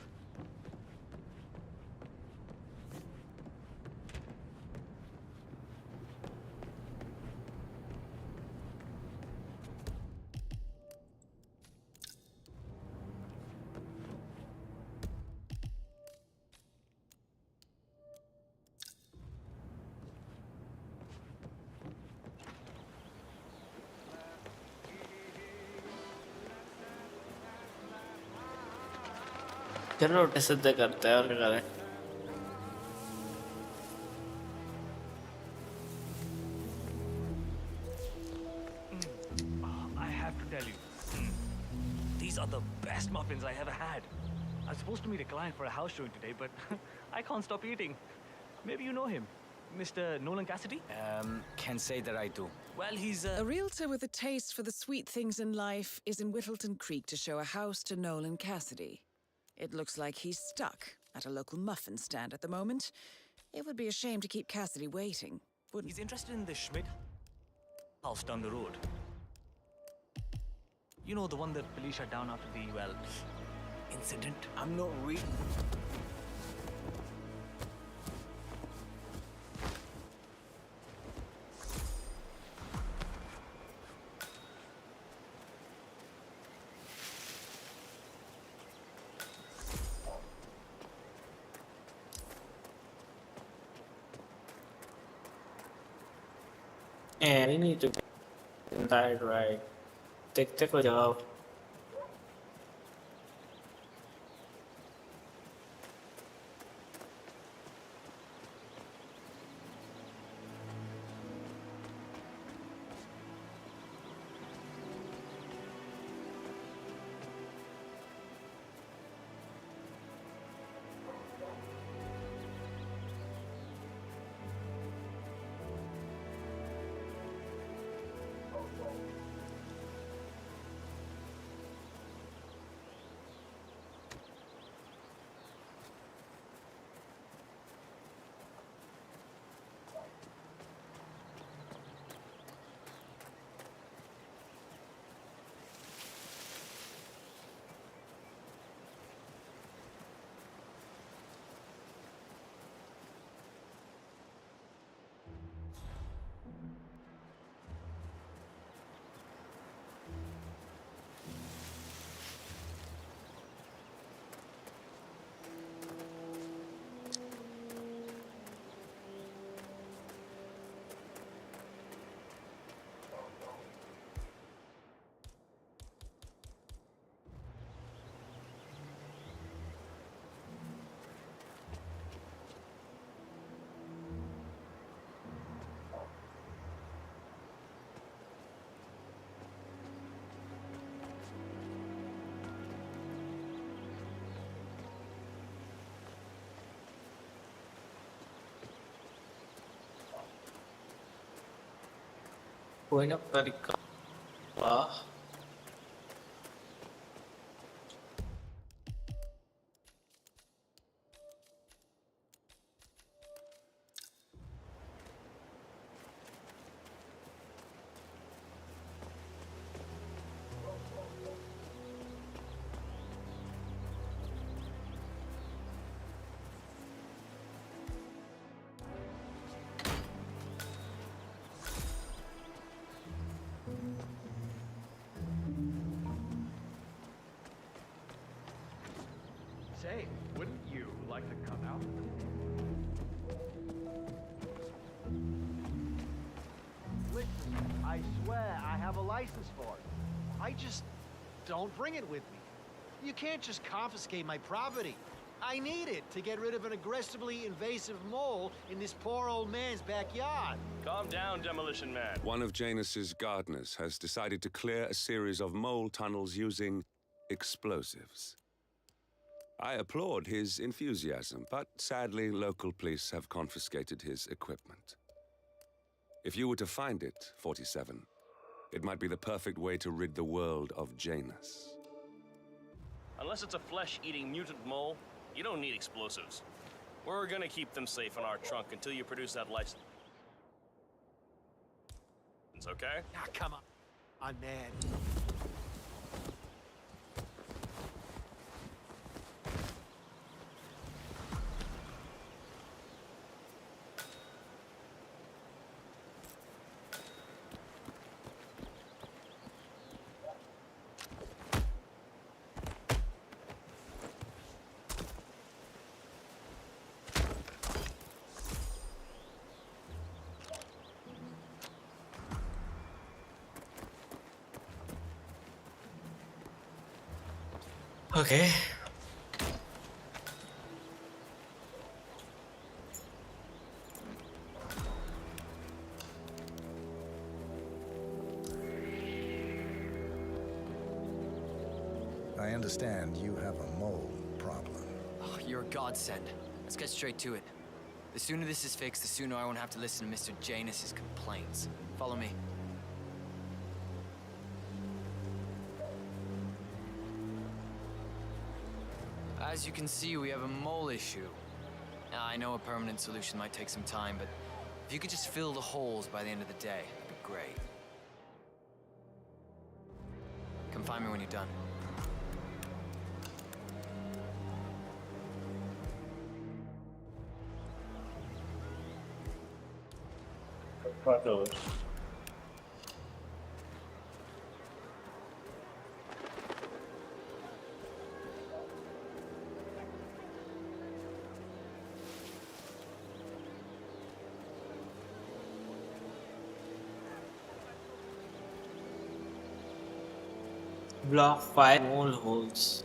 चलो उल्टे सीधे करते हैं और क्या करें. I have to tell you, these are the best muffins I ever had. I'm supposed to meet a client for a house showing today, but I can't stop eating. Maybe you know him, Mr. Nolan Cassidy? Can say that I do. Well, he's A realtor with a taste for the sweet things in life is in Whittleton Creek to show a house to Nolan Cassidy. It looks like he's stuck at a local muffin stand at the moment. It would be a shame to keep Cassidy waiting, wouldn't He's interested in the Schmidt house down the road. You know, the one that police shut down after the, well, incident? I'm not really... And we need to get that right. Take a job. कोई ना तरीका वाह like to come out? Listen, I swear I have a license for it. I just don't bring it with me. You can't just confiscate my property. I need it to get rid of an aggressively invasive mole in this poor old man's backyard. Calm down, Demolition Man. One of Janus's gardeners has decided to clear a series of mole tunnels using explosives. I applaud his enthusiasm, but sadly, local police have confiscated his equipment. If you were to find it, 47, it might be the perfect way to rid the world of Janus. Unless it's a flesh-eating mutant mole, you don't need explosives. We're gonna keep them safe in our trunk until you produce that license. Okay? Ah, come on, man. Okay. I understand you have a mole problem. Oh, you're a godsend. Let's get straight to it. The sooner this is fixed, the sooner I won't have to listen to Mr. Janus's complaints. Follow me. As you can see, we have a mole issue. Now, I know a permanent solution might take some time, but if you could just fill the holes by the end of the day, that'd be great. Come find me when you're done. Right over. Block 5 mole holes.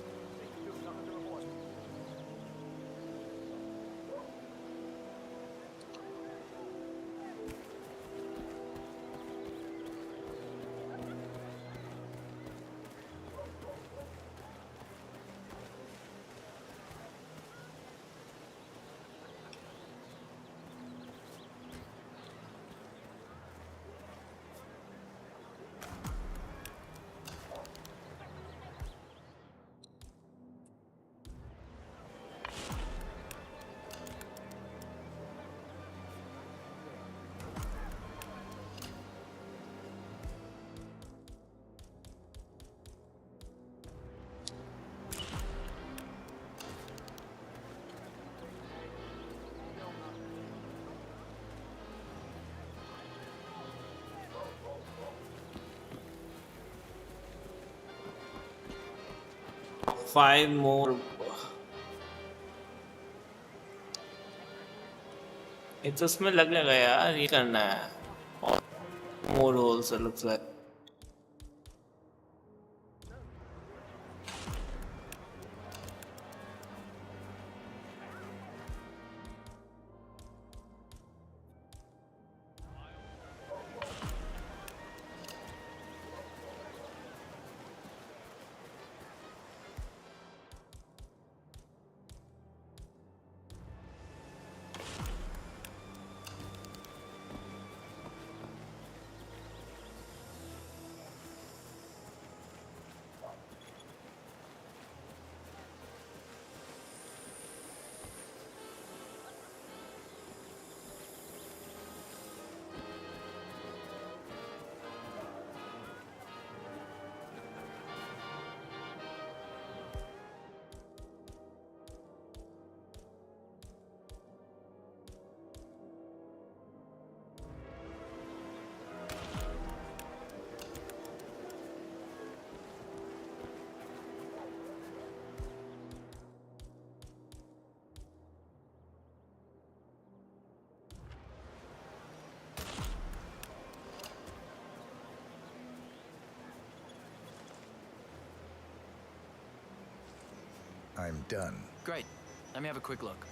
Five more. ये तो उसमें लगेगा यार, ये करना है. और more holes it looks like. I'm done. Great. Let me have a quick look.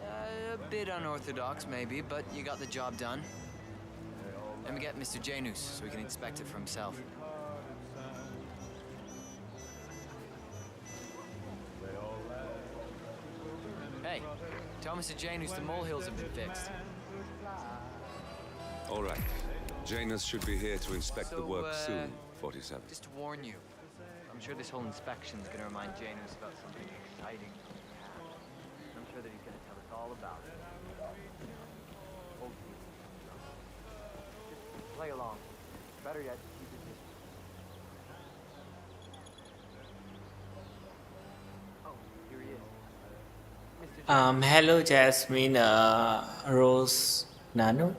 A bit unorthodox, maybe, but you got the job done. Let me get Mr. Janus so he can inspect it for himself. Hey, tell Mr. Janus the molehills have been fixed. All right. Janus should be here to inspect the work soon, 47. Just to warn you, I'm sure this whole inspection's gonna remind Janus about something exciting. I'm sure that he's gonna tell us all about it. Just play along. Better yet, keep it distant. Oh, here he is. Hello, Jasmine, Rose, Nano.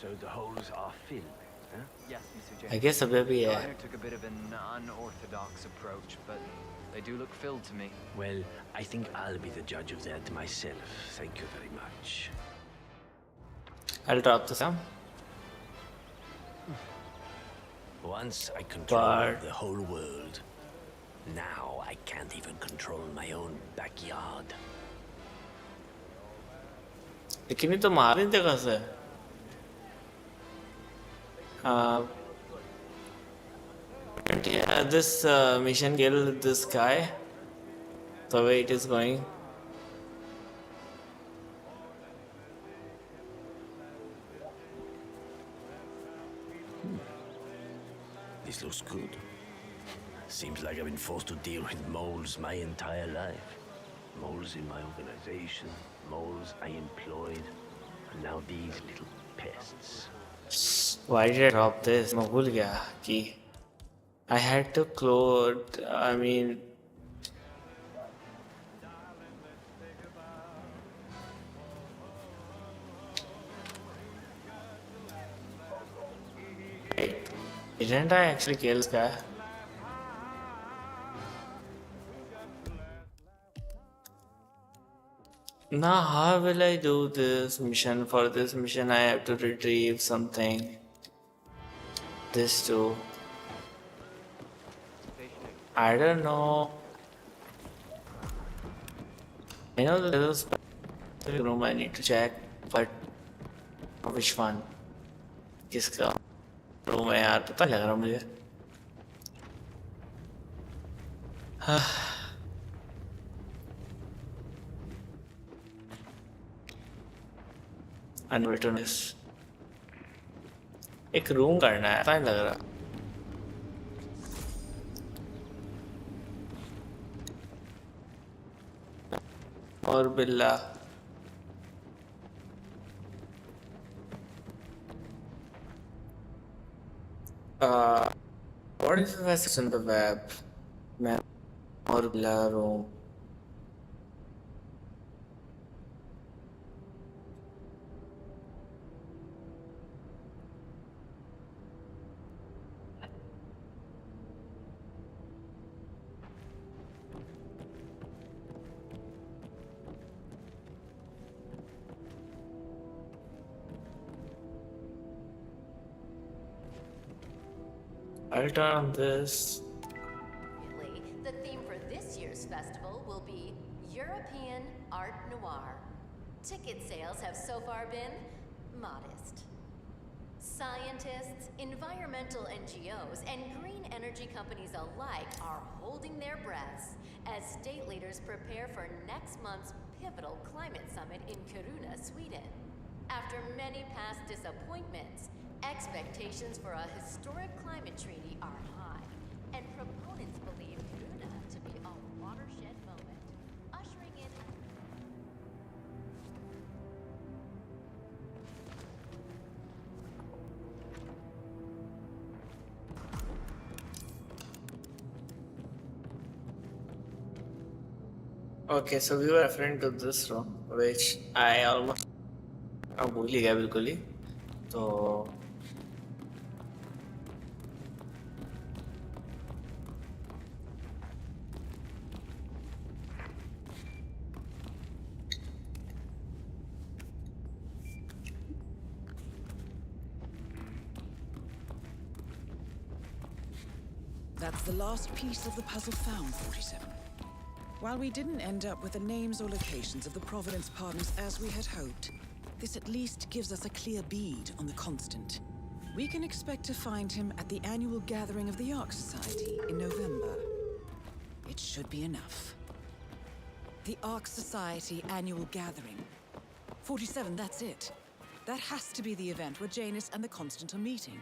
So the holes are filled, huh? Yes, Mr. Janus. I guess a baby, yeah. Garner took a bit of an unorthodox approach, but they do look filled to me. Well, I think I'll be the judge of that myself. Thank you very much. I'll drop this down. Once I controlled But the whole world. Now I can't even control my own backyard. लेकिन ये तो मार नहीं देगा sir. This mission killed this guy. The way it is going. This looks good. Seems like I've been forced to deal with moles my entire life. Moles in my organization, moles I employed, and now these little pests. Why did I drop this? मैं भूल गया कि I had to clone. I mean, didn't I actually kill this guy? Now, how will I do this mission? For this mission, I have to retrieve something. This too. I don't know. I know that there's a room I need to check, but which one? किसका room है यार? पता लग रहा मुझे. अनविटनेस एक room करना है, पता नहीं लग रहा. और बिल्ला what is the best on the web? मैं और बिल्ला room. I'll turn on this. The theme for this year's festival will be European Art Noir. Ticket sales have so far been modest. Scientists, environmental NGOs, and green energy companies alike are holding their breaths as state leaders prepare for next month's pivotal climate summit in Kiruna, Sweden. After many past disappointments, expectations for a historic climate treaty are high, and proponents believe Kiruna to be a watershed moment, ushering in Okay, so we were referring to this room, which I almost भूल ही गया बिल्कुल ही. तो That's the last piece of the puzzle found, 47. While we didn't end up with the names or locations of the Providence partners as we had hoped, this at least gives us a clear bead on the Constant. We can expect to find him at the annual gathering of the Ark Society in November. It should be enough. The Ark Society annual gathering. 47, that's it. That has to be the event where Janus and the Constant are meeting.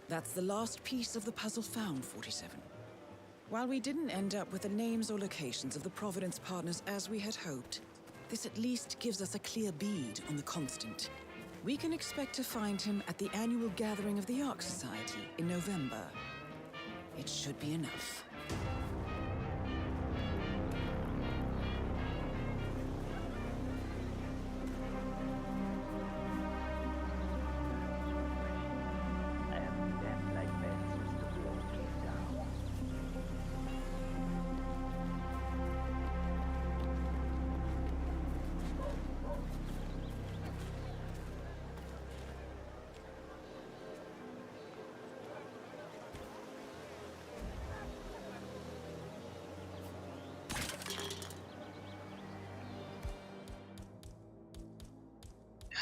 That's the last piece of the puzzle found, 47. While we didn't end up with the names or locations of the Providence partners as we had hoped, this at least gives us a clear bead on the Constant. We can expect to find him at the annual gathering of the Ark Society in November. It should be enough.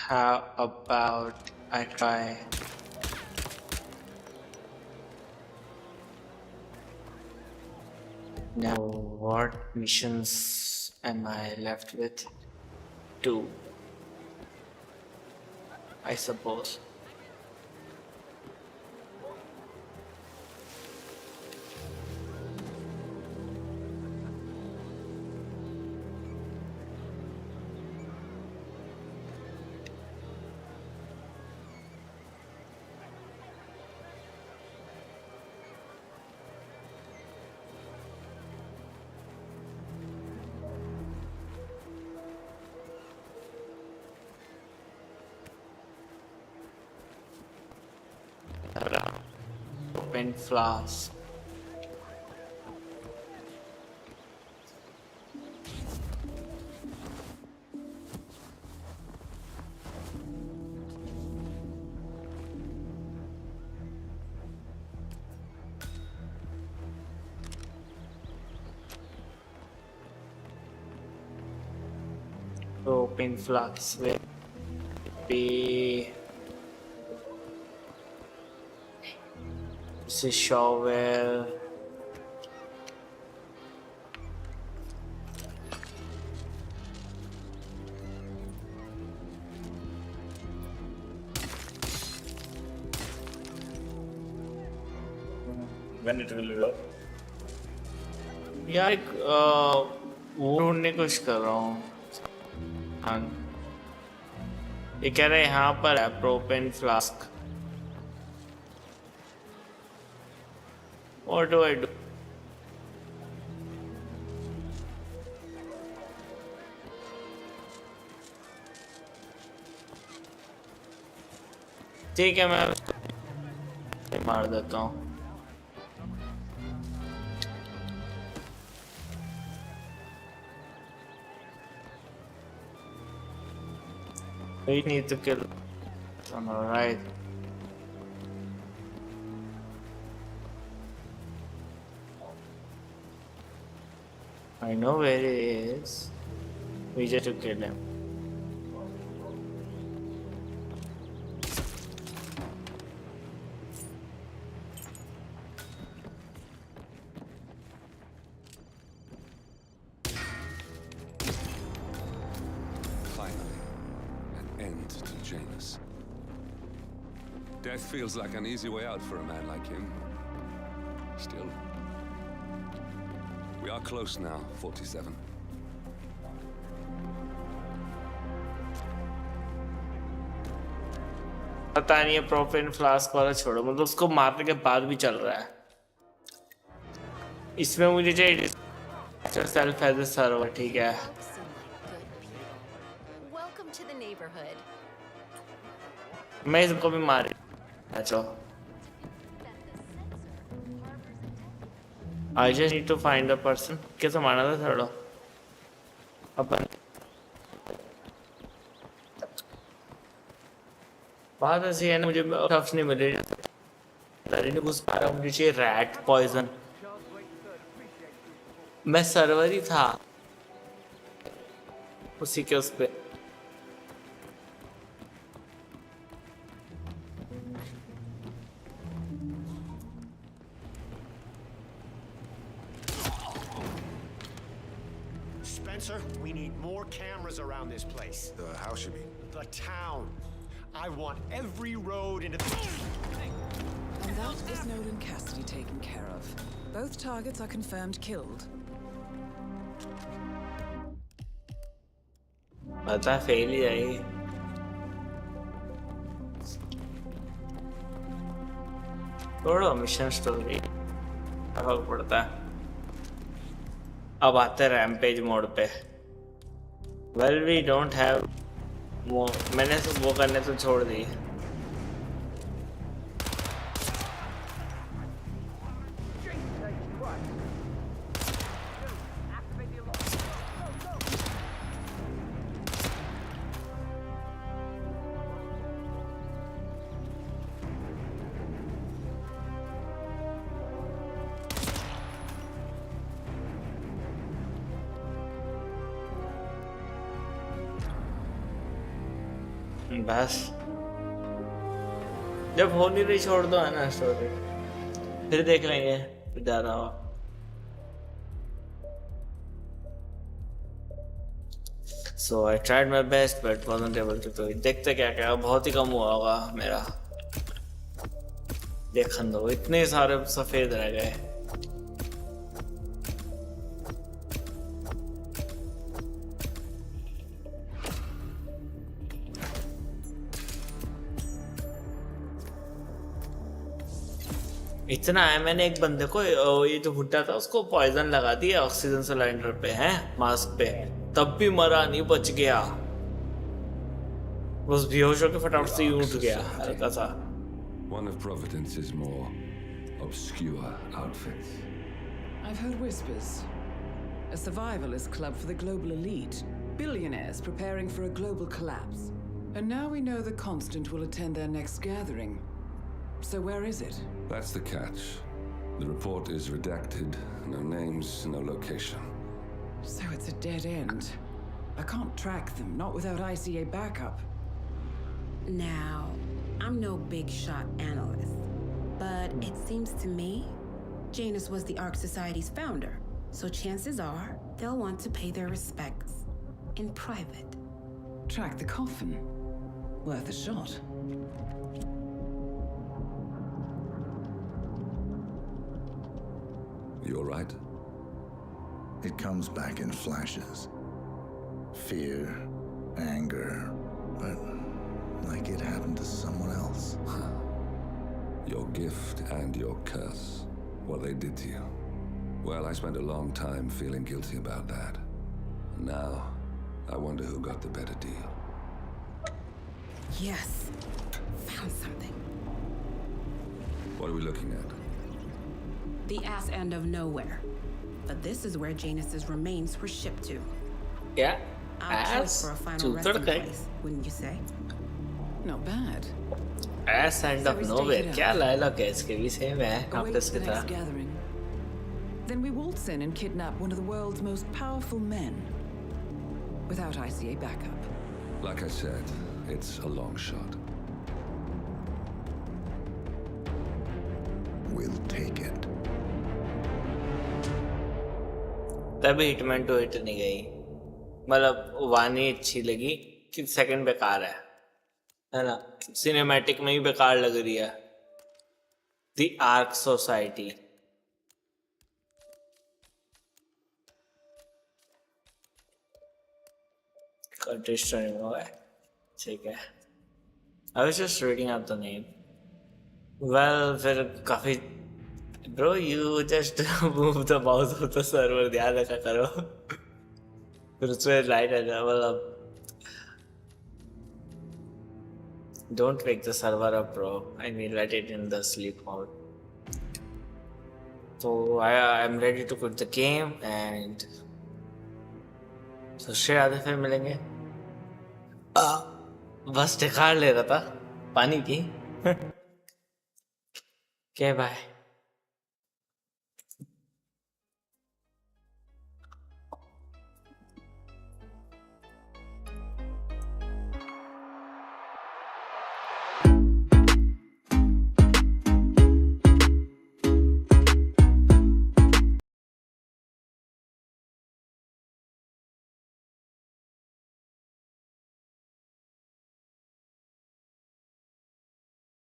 How about I try? Now, what missions am I left with? 2, I suppose. Open flask. Open flask will be this is shovel. When it will work? यार एक वो ढूंढने की कोशिश कर रहा हूँ। हाँ, ये कह रहे हैं यहाँ पर है propane flask. What do I do? ठीक है, मैं मार देता हूँ। We need to kill on the right. I know where he is. We just to kill him. Finally, an end to Janus. Death feels like an easy way out for a man like him. Still, we are close now, 47. पता नहीं है propane flask वाला छोड़ो, मतलब उसको मारने के बाद भी चल रहा है। इसमें मुझे चाहिए सेल्फ एज अ सर्वर, ठीक है। Welcome to the neighborhood. मैं इसको भी मार अच्छा। I just need to find the person. कैसे मारना था छोड़ो। अपन बात ऐसी है ना, मुझे टफ्स नहीं मिले ही नहीं घुस पा रहा, मुझे चाहिए रैट पॉइजन। मैं सर्वर ही था उसी के उस पे। Spencer, we need more cameras around this place. The house, you mean? The town. I want every road into the... And that is Nolan Cassidy taken care of. Both targets are confirmed killed. पता fail ही आई। थोड़ा mission story फर्क पड़ता है। अब आते हैं rampage mode पे। Well we don't have वो, मैंने तो वो करने तो छोड़ दी। बस जब हो नहीं रही छोड़ दो है ना स्टोरी, फिर देख लेंगे ज्यादा हो। So I tried my best but wasn't able to do it. देखते क्या क्या, बहुत ही कम हुआ होगा मेरा। देखन दो, इतने सारे सफेद रह गए। इतना है, मैंने एक बंदे को ये जो भुट्टा था उसको पॉइजन लगा दिया ऑक्सीजन सिलेंडर पे, है मास्क पे, तब भी मरा नहीं, बच गया। बस बेहोश होकर फटाफट से उठ गया हल्का सा। One of Providence's more obscure outfits. I've heard whispers. A survivalist club for the global elite. Billionaires preparing for a global collapse. And now we know the Constant will attend their next gathering. So where is it? That's the catch. The report is redacted. No names, no location. So it's a dead end. I can't track them, not without ICA backup. Now, I'm no big shot analyst, but it seems to me Janus was the Ark Society's founder, so chances are they'll want to pay their respects in private. Track the coffin. Worth a shot. You all right? It comes back in flashes. Fear, anger, but like it happened to someone else. Your gift and your curse. What they did to you. Well, I spent a long time feeling guilty about that. And now, I wonder who got the better deal. Yes. Found something. What are we looking at? The ass end of nowhere. But this is where Janus's remains were shipped to. Yeah. Our choice for a final resting place, wouldn't you say? Not bad. Ass end of nowhere. क्या dialogue है इसके भी same है counters की तरह। Gathering. Then we waltz in and kidnap one of the world's most powerful men. Without ICA backup. Like I said, it's a long shot. We'll take it. तभी hitman 2 hit नहीं गई। मतलब वानी अच्छी लगी कि सेकंड बेकार है ना। सिनेमैटिक में ही बेकार लग रही है। द आर्क सोसाइटी ठीक है। I was just reading out the name. Well, फिर काफी Bro, you just move the mouse of the server, ध्यान रखा करो। फिर उसमें लाइट आ जाए, मतलब don't wake the server up, bro. I mean, let it in the sleep mode. So I'm ready to quit the game and so श्रेय आधे फिर मिलेंगे। बस टिकार ले रहा था पानी की। Okay, bye.